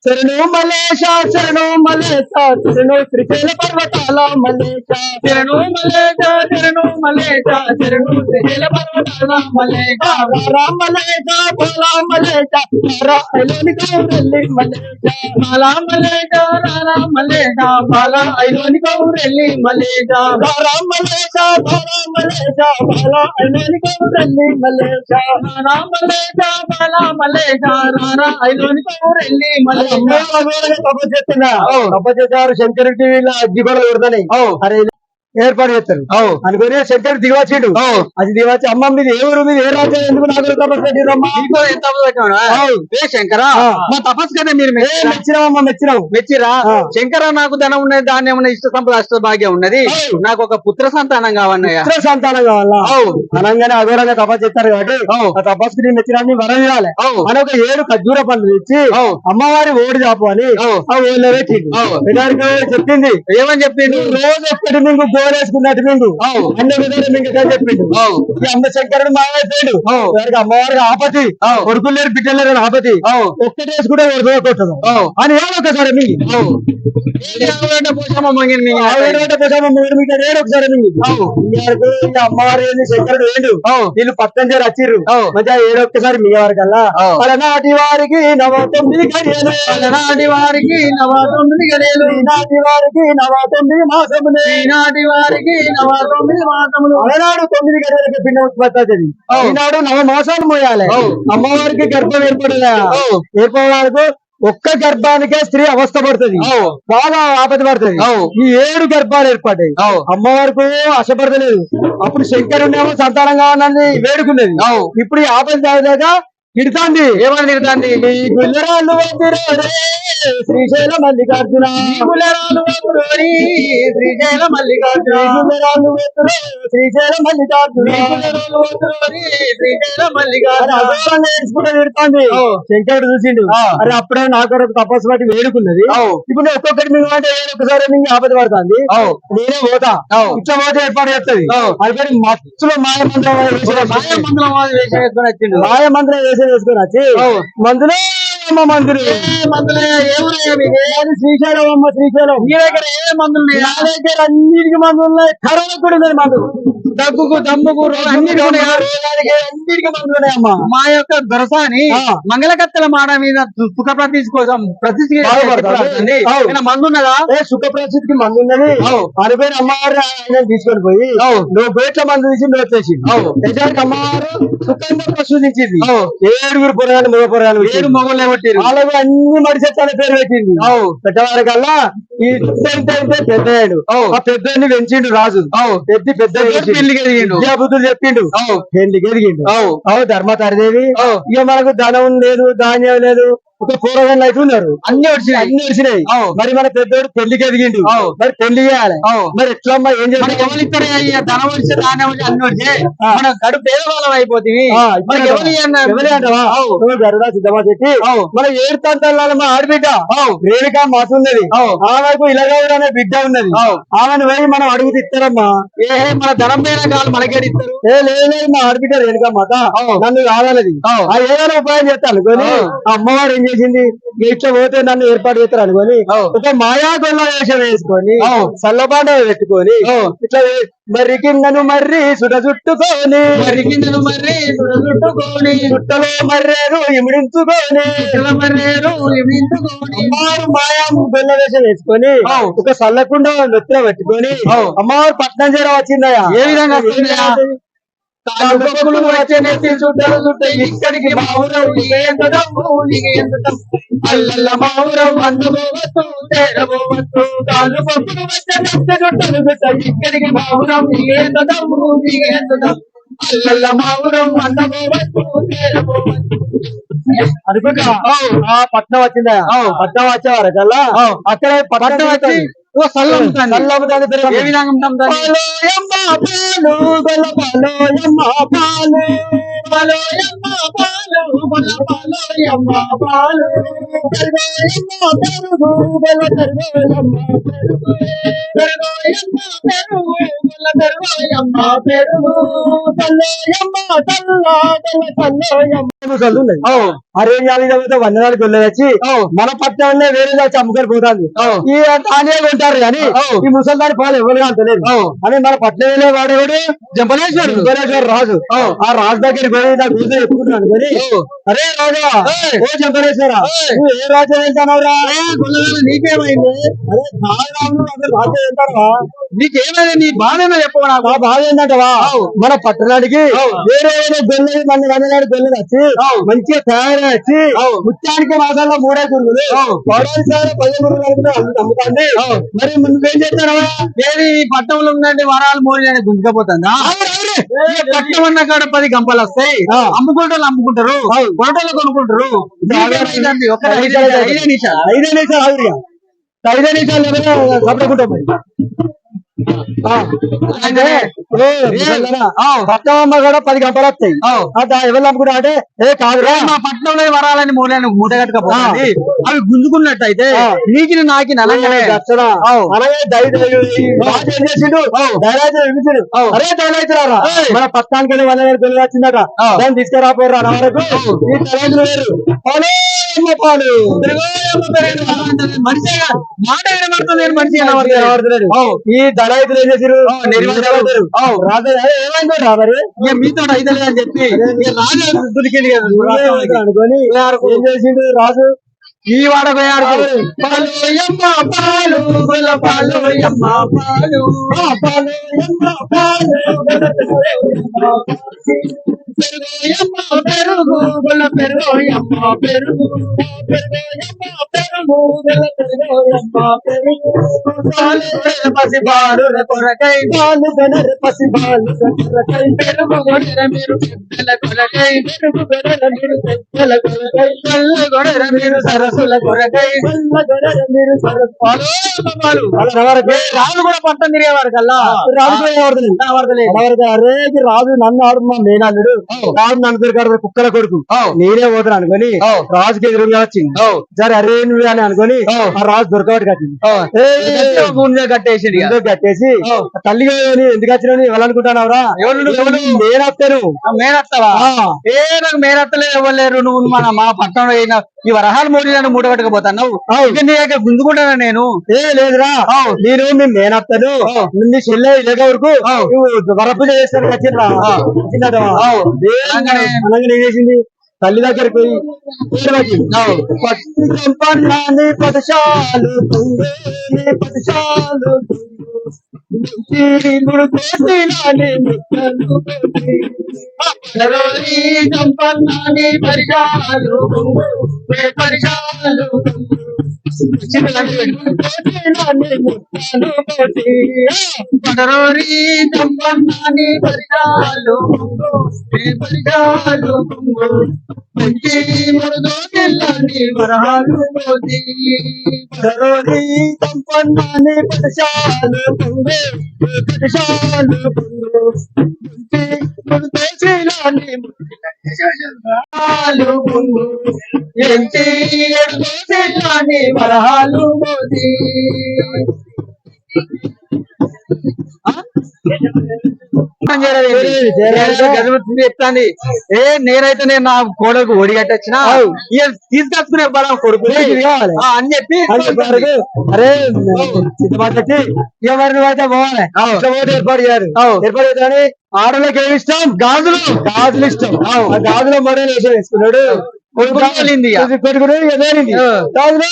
శరణు మలేష శరణు మలేష శరణు శ్రీశైల పర్వతాల మలేష శరణు మలేష శరణు మలేష శరణు శ్రీశైల పర్వతాల మలేష రామ మలేష భోలా మలేష ఐలోని కౌరెల్లి మలేష మాలా మలేష రారా మలేష బాలా ఐలోని కౌరెల్లి మలేష రామ మలేష భోలా మలేష బాలా ఐలోని కౌరెల్లి మలేష రారా మలేష బాలా మలేష రారా ఐలోని కౌరెల్లి మలేష తపస్సు శంకరుడి టీవీలో అగ్గిగొడలు పెడతాయి అరే ఏర్పాటు చేస్తారు అనుకుని శంకరుడు దిగవచ్చిండు అది దిగవచ్చి అమ్మ మీద ఏ ఊరు మీద ఏ రాజ్యం ఎందుకు నాకు తపస్సు పెట్టిరమ్మా శంకర మా తపస్సు కదా మీరు మెచ్చినామమ్మా మెచ్చిరా శంకర నాకు ధనం ఉన్నది దాన్ని ఏమన్నా ఇష్ట సంపద అష్ట భాగ్యం ఉన్నది నాకు ఒక పుత్ర సంతానం కావన్నయ్యా పుత్ర సంతానం కావాలా అనగానే అఘోరంగా తపస్సు చేస్తారు కాబట్టి ఆ తపస్సు నేను మెచ్చినా వరం ఇవ్వాలి అని ఒక 7 ఖర్జూర పండ్లు ఇచ్చి అమ్మవారి ఓడి చాపు అని ఆ ఓడిలో పెట్టిండు చెప్పింది ఏమని చెప్పిండు రోజు ఒక్కటి మీకు గోరేసుకున్నట్టు మీకు అన్ని విధాలు మీకు చెప్పిండు ఈ అమ్మ శంకరుడు మాయపోయాడు వారికి అమ్మవారికి ఆపతి కొడుకులు లేరు బిడ్డలు లేరు ఆపతి ఒక్కటేసుకుంటే కొట్టదు అని ఒకసారి మీ అమ్మవారి శంకరుడు వేడు వీళ్ళు పక్కన చేరి వచ్చిర్రు మంచిగా ఏడొక్కసారి మీ వారికల్లా పలనాటి వారికి 9 గడియలు నాటి వారికి 9 గడియలు నాటి వారికి 9 మాసములు నాటి వారికి 9 మాసములు అలనాడు 9 గడియలకి పిండ ఉత్పత్తి ఈనాడు 9 మాసాలు మోయాలి అమ్మవారికి గర్భం ఏర్పడడానికి ఒక్క గర్భానికే స్త్రీ అవస్థ పడుతుంది బాగా ఆపద పడుతుంది ఈ 7 గర్భాలు ఏర్పడ్డాయి అమ్మవారికి ఆశపడతలేదు అప్పుడు శంకరుడేమో సంతానం కావాలని వేడుకున్నది ఇప్పుడు ఈ ఆపద దాకా తిడుతాంది ఏమని తిడుతాంది గుల్లరాళ్ళు శ్రీశైల మల్లికార్జున శ్రీశైల మల్లికార్జున శ్రీశైల మల్లికార్జున శ్రీశైల మల్లికార్జున నేర్చుకుంటే తిడుతాంది శంకరుడు చూసిండు అరే అప్పుడే నాకు తపస్సు బట్టి వేడుకున్నది ఇప్పుడు ఒక్కొక్కటి మీకు అంటే ఒక్కసారి మీకు ఆపద పడుతుంది నేనే పోతా ఇట్లా పోతే ఏర్పాటు చేస్తుంది అది మత్తులో మాయమంత్రం వేసుకొని వచ్చి మందులు శ్రీశైలం అమ్మ శ్రీశైలం మీ దగ్గర ఏ మందులు నా దగ్గర అన్నిటికి మందులు ఉన్నాయి కరోనా కూడా ఉన్నది మందు దగ్గుకు దమ్ముకు అన్నిటికి మందులు ఉన్నాయి అమ్మ మా యొక్క దొరసాని మంగళకత్తెల మాడ మీద సుఖ ప్రతీతి కోసం మందు ఉన్నదా సుఖ ప్రసిద్ధికి మందు ఉన్నది అనుకోని అమ్మవారు ఆయన తీసుకొని పోయి నువ్వు బయట మందు తీసి నువ్వు వచ్చేసి నిజానికి అమ్మవారు సుఖంగా ప్రసూదించింది 7 పొరగాలు 3 పొరగాలు 7 మొగలు కొట్టిరు వాళ్ళకు అన్ని మడిచెట్టాల పేరు పెట్టింది పెట్టవారికల్లా ఈ పెద్దయ్యాడు ఆ పెద్దని పెంచిండు రాజు పెద్ద విద్యాబుద్ధులు చెప్పిండు పెళ్లికి ఎదిగిండు ధర్మతారదేవి ఇక మనకు ధనం లేదు ధాన్యం లేదు ఒక కూరగాయలు అయితే ఉన్నారు అన్ని వచ్చినాయి మరి మన పెద్దోడు పెళ్లికి ఎదిగిండు మరి పెళ్లి చేయాలి మరి ఎట్లమ్మా ఏం చేయాలి ధనం వచ్చి ధాన్యం వచ్చి అన్ని వచ్చి మన కడు పేదవాళ్ళం అయిపోతుంది గరుడా సిద్ధమా చెట్టి మన 7 తంతాల మా ఆడబిడ్డ రేణుకా మాత ఉన్నది ఆమెకు ఇలాగౌడు అనే బిడ్డ ఉన్నది ఆమెను పోయి మనం అడుగుతూ ఇస్తారమ్మా మన ధనం మీద కాదు మనకేడిస్తారు లేదు మా ఆడబిడ్డ రేణుకా మాత నన్ను కావాలది ఏదైనా ఉపాయం చేస్తాను అనుకోని అమ్మవారు ఏం చేసింది ఇట్లా పోతే నన్ను ఏర్పాటు చేస్తారు అనుకొని ఒక మాయా గొల్ల వేషం వేసుకొని సల్లబాండ పెట్టుకొని ఇట్లా మర్రి కిందను మర్రి సుడ చుట్టుకొని చుట్టలో మర్రేరు ఇమిడించుకొని అమ్మవారు మాయా గొల్ల వేషం వేసుకొని ఒక సల్లకుండ నెత్తిన పెట్టుకొని అమ్మవారు పట్నం చేర వచ్చిందయ్యా. ఏ విధంగా ఇక్కడికి మావురం అల్లల్ల మావురం అందుకోవచ్చు చేరబోవచ్చు కాలు పప్పులు ఇక్కడికి మావురం అల్లల్ల మావురం అందుకోవచ్చు చేరబోవచ్చు అనుకుంటా ఆ పట్నం వచ్చిందా పట్నం వచ్చేవారు కల్లా అక్కడ పట్నం వచ్చి ఏ విధంగా అరే వందనాలు గొల్ల వచ్చి మన పట్టణంలో వేరే వచ్చి అమ్ముకొని పోతుంది ఈ తానే ఉంటారు కానీ ఈ ముసల్దాని పాలు ఎవరుగా అంటలేదు అని మన పట్టణంలో వాడేవాడు జంపలేశ్వరుడు రాజు ఆ రాజు దగ్గరికి పోయి నాకు కూతురు ఎత్తుకుంటున్నాను కానీ అరే రాజా ఓ జంపలేశ్వర నువ్వు ఏ రాజు వెళ్తానవరా నీకేమైంది అరే రాజు వెళ్తారా నీకేమైంది నీ బాధ చెప్పవా నాకు ఆ బాధ ఏంటంటవా మన పట్టణానికి వేరే వేరే గొల్లది మన వందనాడు గొల్లది వచ్చి మంచిగా తయారు వచ్చి ముత్యానికి మాసాల్లో 3 గురుగులు పౌరాణికాల 10 గురుగులు అమ్ముతుంది. మరి నువ్వేం చేస్తారా ఏది పట్టణంలో ఉందండి వరాలు మోడీ అని గుంజుకపోతుందా పట్టణం అన్న కాడ 10 గంపలు వస్తాయి అమ్ముకుంటారు కొనటోళ్ళు కొనుక్కుంటారు. 5 నిమిషాలు సపడకుంటాం పట్టణమ్మ కూడా 10 గంటలు వస్తాయి ఎవరు అమ్ముకుంటా అంటే ఏ కాదు మా పట్టణంలో వరాలని మూట కట్టకపోతుంది అవి గుంజుకున్నట్టయితే నీకి నాకి అలాగే అరే దయలైతురారా మన పట్టణానికి వెళ్ళి వచ్చిందట దాన్ని తీసుకురాపోయారు అన్న వరకు ఈ తలైతులు వేరు పాలు మనిషి మాట వినబడుతుంది మనిషి కనబడుతున్నాడు ఈ రైతులు ఏం చేసారు ఏమైందో రా మరి మీతో అయితే అని చెప్పి రాజు దొరికింది కదా అనుకొని ఏం చేసిండు రాజు ఈ వాడపోయాడు పాలు పాలు పాలు పెరుగు పెరుగు పసిబాలు కొరకై బాలు పసిబాలు కొరకై పెరుగు మీరు కొరకై పెరుగు మీరు కొరకై మీరు సరస్సుల కొరకై మీరు రాజు కూడా పట్టం తిరిగేవారు కల్లా రాజు అరే రాజు నన్ను ఆడు మా మేనల్లుడు రాజు నన్ను తిరిగాడు కుక్కల కొడుకు నేనే పోతాను అనుకొని రాజుకి ఎదురుగా వచ్చింది సరే అరే నువ్వే అని అనుకొని ఆ రాజు దొరకబట్టి కట్టింది కట్టేసి తల్లి ఎందుకు వచ్చినా ఎవరనుకుంటానవరా మేనత్తను మేనత్తవా ఏ నాకు మేనత్తలేదు ఎవరు నువ్వు మా పట్టణంలో అయినా ఈ వరహాలు మూట కట్టకపోతాను గుంజుకుంటానా నేను ఏ లేదురా నేను మీ మేనత్తను నీ చెల్లె ఇలాగ వరకు నువ్వు వరపు చేస్తాను వచ్చిందట చేసింది తల్లి దగ్గరికి పోయి పదశాలు వరహాలు మోదీ చెప్తాంది. నేనైతే నేను నా కోడలకు ఒడి కట్టొచ్చిన తీసుకొచ్చుకునే బలం కొడుకు అని చెప్పి అరే సిద్ధపడి ఎవరిని అయితే పోవాలి ఏర్పాటు చేయాలి. ఏర్పాటు చేయాలని ఆడలకు ఏమి ఇష్టం? గాజులు ఇష్టం. ఆ గాజులో మరో వేసుకున్నాడు. కొడుకుడు ఎదేరింది గాజులు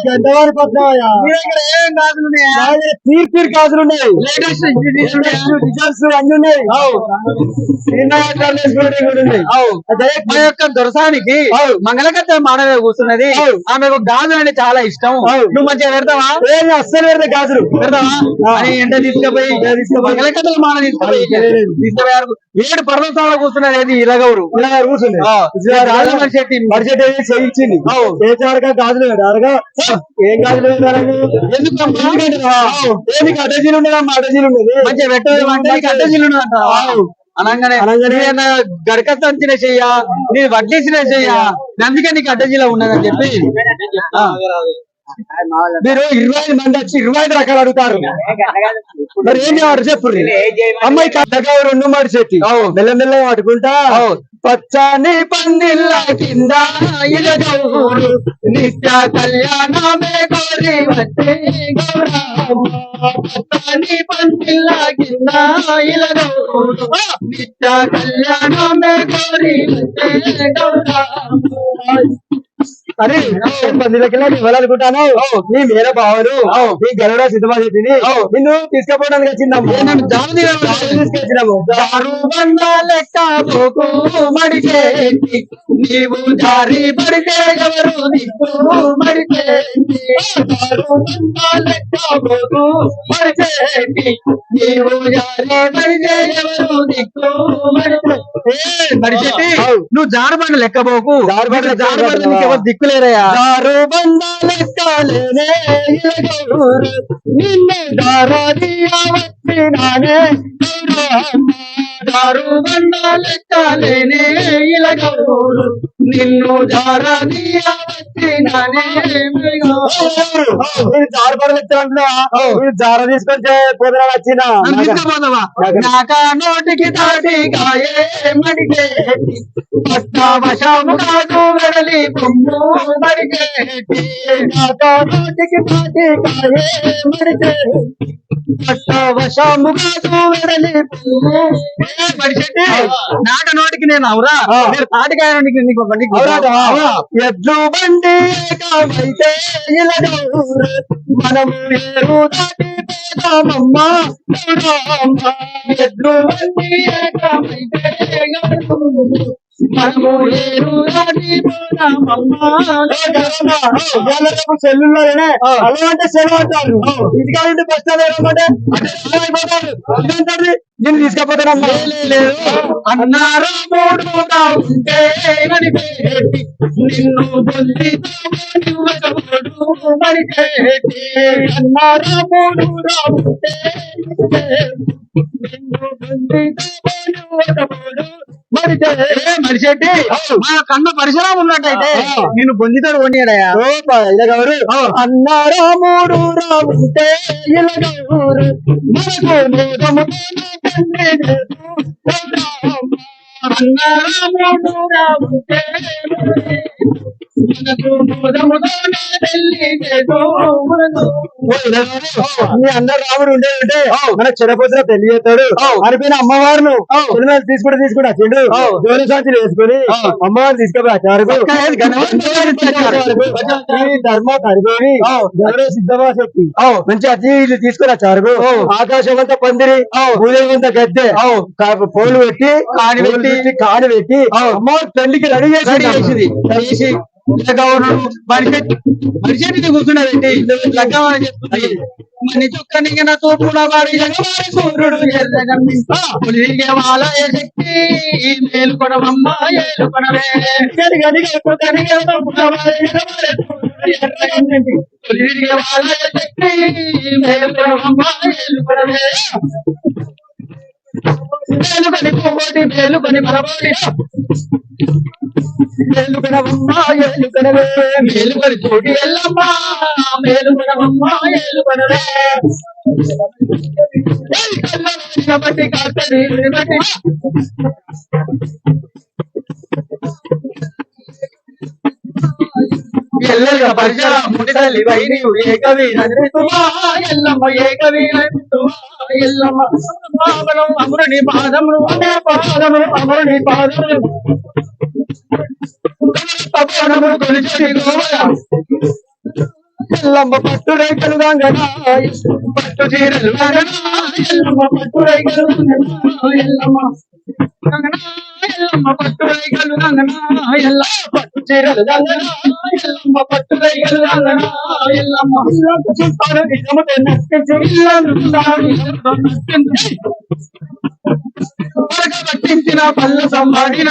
గంటవారి పద్మయ్య తీర్పీర్ గాజులు ఉన్నాయి. అన్ని ఉన్నాయి. మా యొక్క దొరసానికి మంగళకత్త మానవే కూర్చున్నది. ఆమెకు గాజులు అంటే చాలా ఇష్టం. నువ్వు మంచిగా పెడతావా? అస్సలు పెడతా గాజులు పెడతావా అని ఎంట తీసుకుపోయి మంగళకత్తలు మాన తీసుకుపోయి 7 పర్వతాలు కూర్చున్నది. ఏది ఇలాగౌరు కూర్చుంది చేయించింది. చేసేవారుగా గాజులు అరగా ఏం గాజులు ఎందుకు అడ్డజీలు ఉండదమ్మా? అడ్డజీలు ఉండదు మంచిగా పెట్ట అడ్డజీలు అనగానే గడకత్తిన చెయ్యా నేను వడ్డేసిన చెయ్యా అందుకే నీకు అడ్డజీలో ఉన్నదని చెప్పి మీరు 25 మంది వచ్చి 25 రకాలు అడుగుతారు. మరి ఏం చేయవారు చెప్పు. అమ్మాయి కట్టగా 2 మాడి చెట్టి మెల్లమెల్ల పట్టుకుంటా పచ్చని పందిళ్ళ కింద నిత్య కళ్యాణమే కోరి వచ్చే పచ్చని పందిళ్ళ కింద నిత్య కళ్యాణమే కోరి వచ్చే అరే పందిలకెళ్ళి ఇవ్వాలనుకుంటాను. నీ మేర బావరు నీ గరుడ సిద్ధమా చెప్పింది నిన్ను తీసుకుపోవడానికి వచ్చిందాము. తీసుకొచ్చినాము. నీవు దారి పడితే ఎవరు నువ్వు జారబండ లెక్కబోకు. జారబండ ఎవరు దిక్కులేరయ్యా. దారు బండ లెక్కలేనే నిన్ను దారాదియా వచ్చినానే దారు బండ లెక్కలేనే ఇలగూరు నిన్ను దారాదియా వచ్చినానే. దారు బండ లెక్కలంటున్నా జార తీసుకొచ్చే పోదరా వచ్చినా నాకా నోటికి తాటి కాయే మడికే వశాము కాదు వెడలి పొమ్ము మడికే నాకా నోటికి తాటి కాయే మడికే వశాము కాదు వెడలి పొమ్ము మడిచెట్టి నాట నోటికి నేను అవురా నేను తాటికాయ నీకు ఎడ్లు బండి ఏకమైతే మనము ఏరు దాటి పోదామమ్మా ఎడ్లు బండి ఏకమైతే మనము ఏరు దాటి పోదామమ్మా. సెల్లుల్లోనే అలా అంటే సెలవు అంటారు. ఇంటికాలంటే బస్ స్టాండ్ ఇదంటారు. నేను తీసుకపోతానమ్మా. లేదు అన్నారు ఉంటే నిన్ను అన్నారు మనిషి మా కన్న పరిసరం ఉన్నట్టయితే నేను బొందితోడు వండియాడయా ఇలాగవరు అన్నారా 3 రావుంటే ఇలాగవరు మీ అందరు రాముడు ఉండే మన చిరపతిలో పెళ్లి చేస్తాడు అనిపోయిన అమ్మవారును తీసుకుంటా చెడు జోలి సాక్షులు వేసుకుని అమ్మవారు తీసుకుపోయి ధర్మ కరిపోయి గౌరవ సిద్ధమా చెప్పి మంచి అతిథులు తీసుకుని వచ్చారు. ఆకాశం అంతా పందిరి భూదేవి అంతా గద్దె పోలు పెట్టి కాని పెట్టి అమ్మవారు పెళ్లికి రెడీ చేసింది. మనిషి కూర్చున్నారండి లగ్గం అని చెప్తుంది. మని చుక్కనిగిన తూపుల వాడి సూర్యుడు ఎర్రగమ్మిగే వాలయ శక్తి మేలుకొనవమ్మ ఏలుకొనవే వాలయ శక్తి మేలుకొనవమ్మ ఏలుకొనవే మేలుకొని పోటీ మేలుకొని మరబోటి మేలుకొనవమ్మ ఏలుకొనవే మేలుకొని పోటీ ఎల్లమ్మ మేలుకొనవమ్మ ఏలుకొనవే బట్టి కాస్తది బట్టి ఎల్లెల్గా పరిచయ ముడిదలి వైరి ఏకవి ఎల్లమ్మ ఏకవి ఎల్లమ్మ పాదములు అమరుని పాదములు పాదములు అమరుని పాదములు తప్పనములు కొలిచి ఎల్లమ్మ పట్టుడై కలుగాంగనా పట్టు చీరలు ఎల్లమ్మ పట్టుడై కలుగాంగనా ఎల్లమ్మ ఎల్లమ్మ పట్టుడై కలుగాంగనా ఎల్లమ్మ పట్టు చీరలు ఎల్లమ్మ పట్టుడై కలుగాంగనా ఎల్లమ్మ చూస్తాను నిజముతే నక్కించి పట్టించిన పళ్ళు సంభాడిన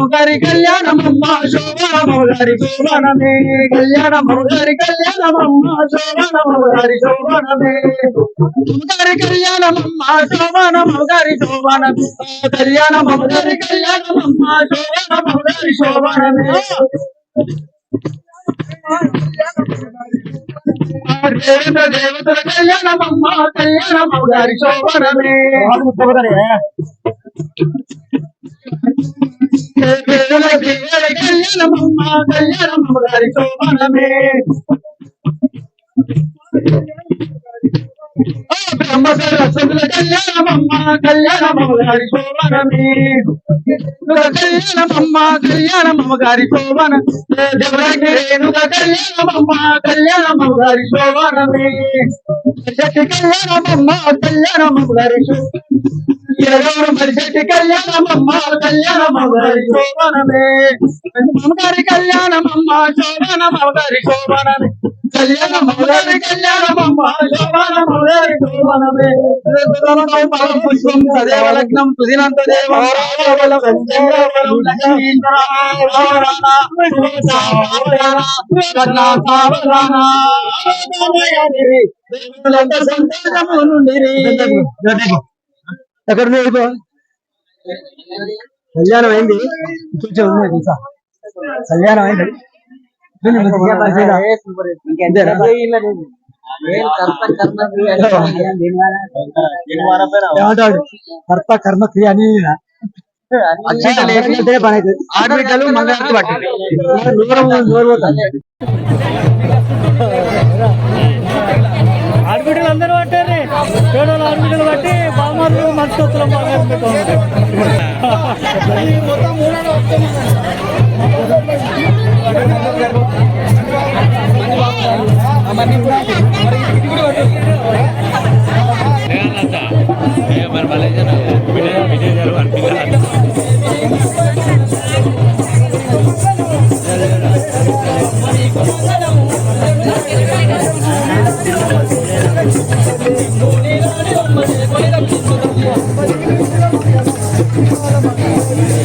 గారి కళ్యాణమమ్మ శోభనమ్మ గారి శోభనమే కళ్యాణమ్మ గారి కళ్యాణమమ్మ శోభనమ్మ గారి శోభనమే గారి కళ్యాణమమ్మ శోభనమ్మ గారి శోభనమే కళ్యాణమ్మ గారి కళ్యాణమమ్మ శోభనమ్మ గారి శోభనమే దేవతల కళ్యాణమమ్మ కళ్యాణమ్మ గారి శోభనమే కళ్యాణమమ్మ కళ్యాణమ్మ గారి శోభనమే బ్రహ్మసరస్వతుల కళ్యాణమమ్మ కళ్యాణమ్మ గారి శోభనమే కళ్యాణమమ్మ కళ్యాణమ్మ గారి శోభన రేణుక కళ్యాణమమ్మ కళ్యాణమ్మ గారి శోభనమే కళ్యాణమమ్మ కళ్యాణమ్మ గారి మరిశెట్టి కళ్యాణమమ్మ కళ్యాణమ్మ గారి శోభనమే గారి కళ్యాణమమ్మ శోభనమ్మ గారి శోభనమే కళ్యాణమ్మ గారి కళ్యాణమమ్మ శోభనమ్మ గారి శోభనమే పుష్పం సదేవ లగ్నం సుదినంత దేవం ఎక్కడ కళ్యాణం అయింది కొంచెం ఉన్నది ఇంకా కళ్యాణం అయింది కర్త కర్మ క్రియ అని ఆడబిడ్డలు మంగళారతి పట్టింది ఆడబిడ్డలు అందరూ పట్టారు పేదలు ఆడబిడ్డలు బట్టి బామారు మనసుకొత్తులు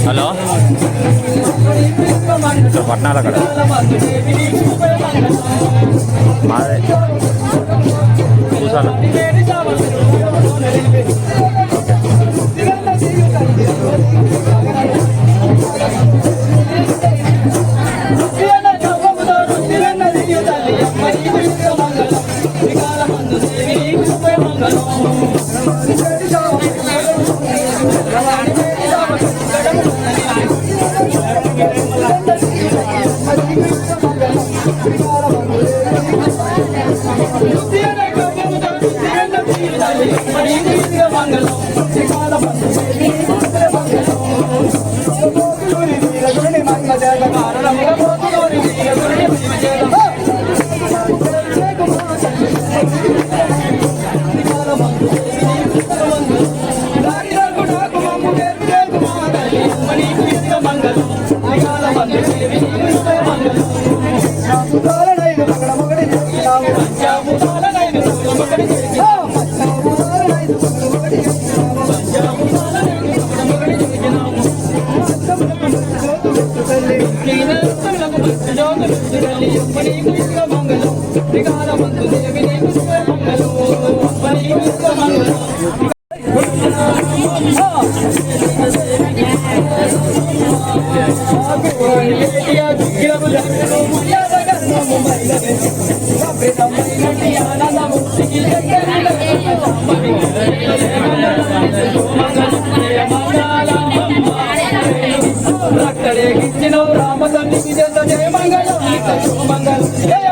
హలో ఇక్కడ పట్నాలు అక్కడ మాదే చూసాను రక్తరేగించినవు రామ తల్లికి జయ మంగళం మంగళం జయ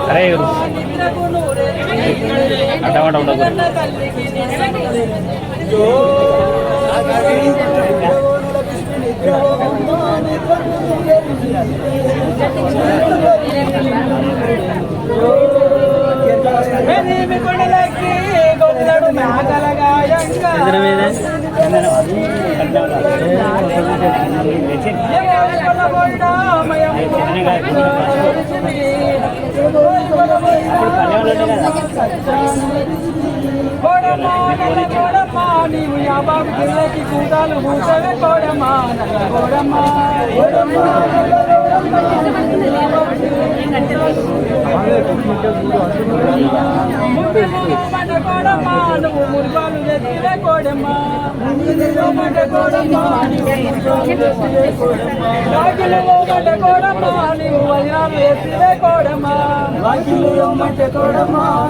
అరే అడ్డమాట ఉండదు. నీవు యాబాబు జిల్లకి కూతాలు కూర్చొని కోడమ్మా నల్ల కోడమ్మా కోడమ్మా నువ్వు మురిపాలు తెచ్చివే కోడమ్మా కోడమ్మా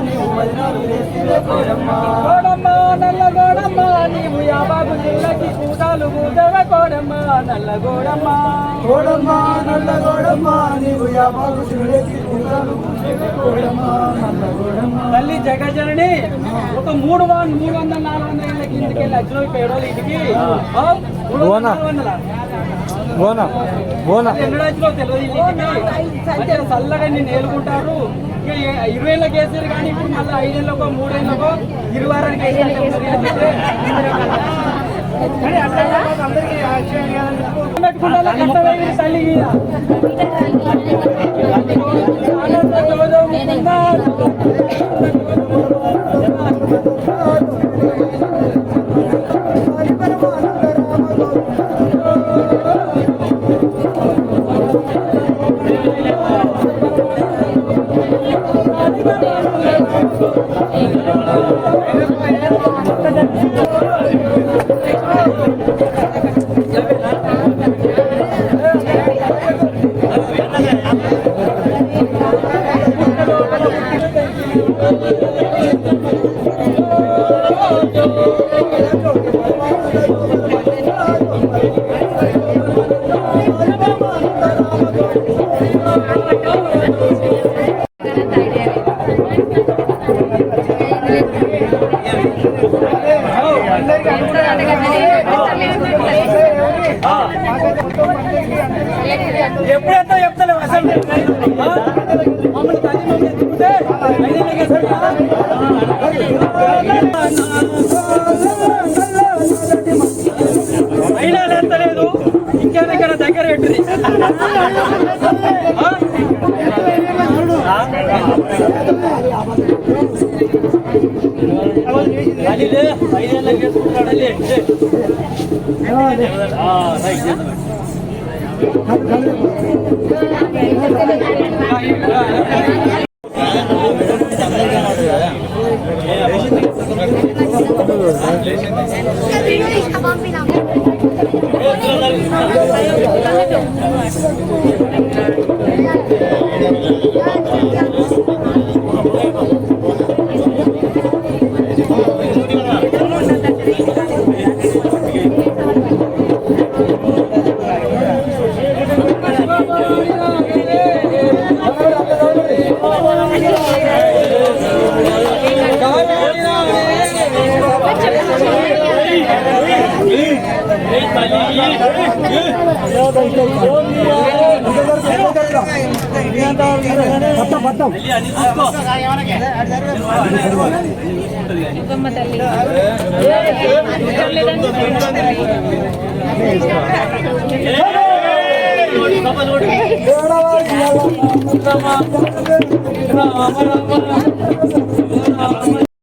నీవు వజనాలు వేసివే కోడమ్మా కోడమ్మా నల్ల కోడమ్మా నీవు యాబాబు జిల్లకి కూతాలు కూతవే కోడమ్మా నల్ల కోడమ్మా కోడమ్మా నల్ల కోడమ్మా నీవు యాబాబు జిల్లకి కూతాలు కూతవే కోడమ్మా నల్ల కోడమ్మా. తల్లి జగజనని ఒక 300-400 ఏళ్ళ కిందకి వెళ్ళి అచ్చిన పేడోళ్ళు ఇంటికి ఎన్నడో తెలియదు మంచిగా చల్లగా నిన్ను ఏలుకుంటారు. 20 ఏళ్ళకి వేసారు కానీ ఇప్పుడు మళ్ళీ 5 ఏళ్ళకో 3 ఏళ్ళకో 20 పెట్టుకుంటా తల్లి ఎప్పుడైతే చెప్తలేవు అసలు మమ్మల్ని తల్లి మమ్మల్ని ఎత్తుకుంటే అయినా ఎత్తలేదు ఇంకేదైనా దగ్గర పెట్టుది ఐదేళ్ళకి వేసుకుంటాడలే తల్లి రామ రామ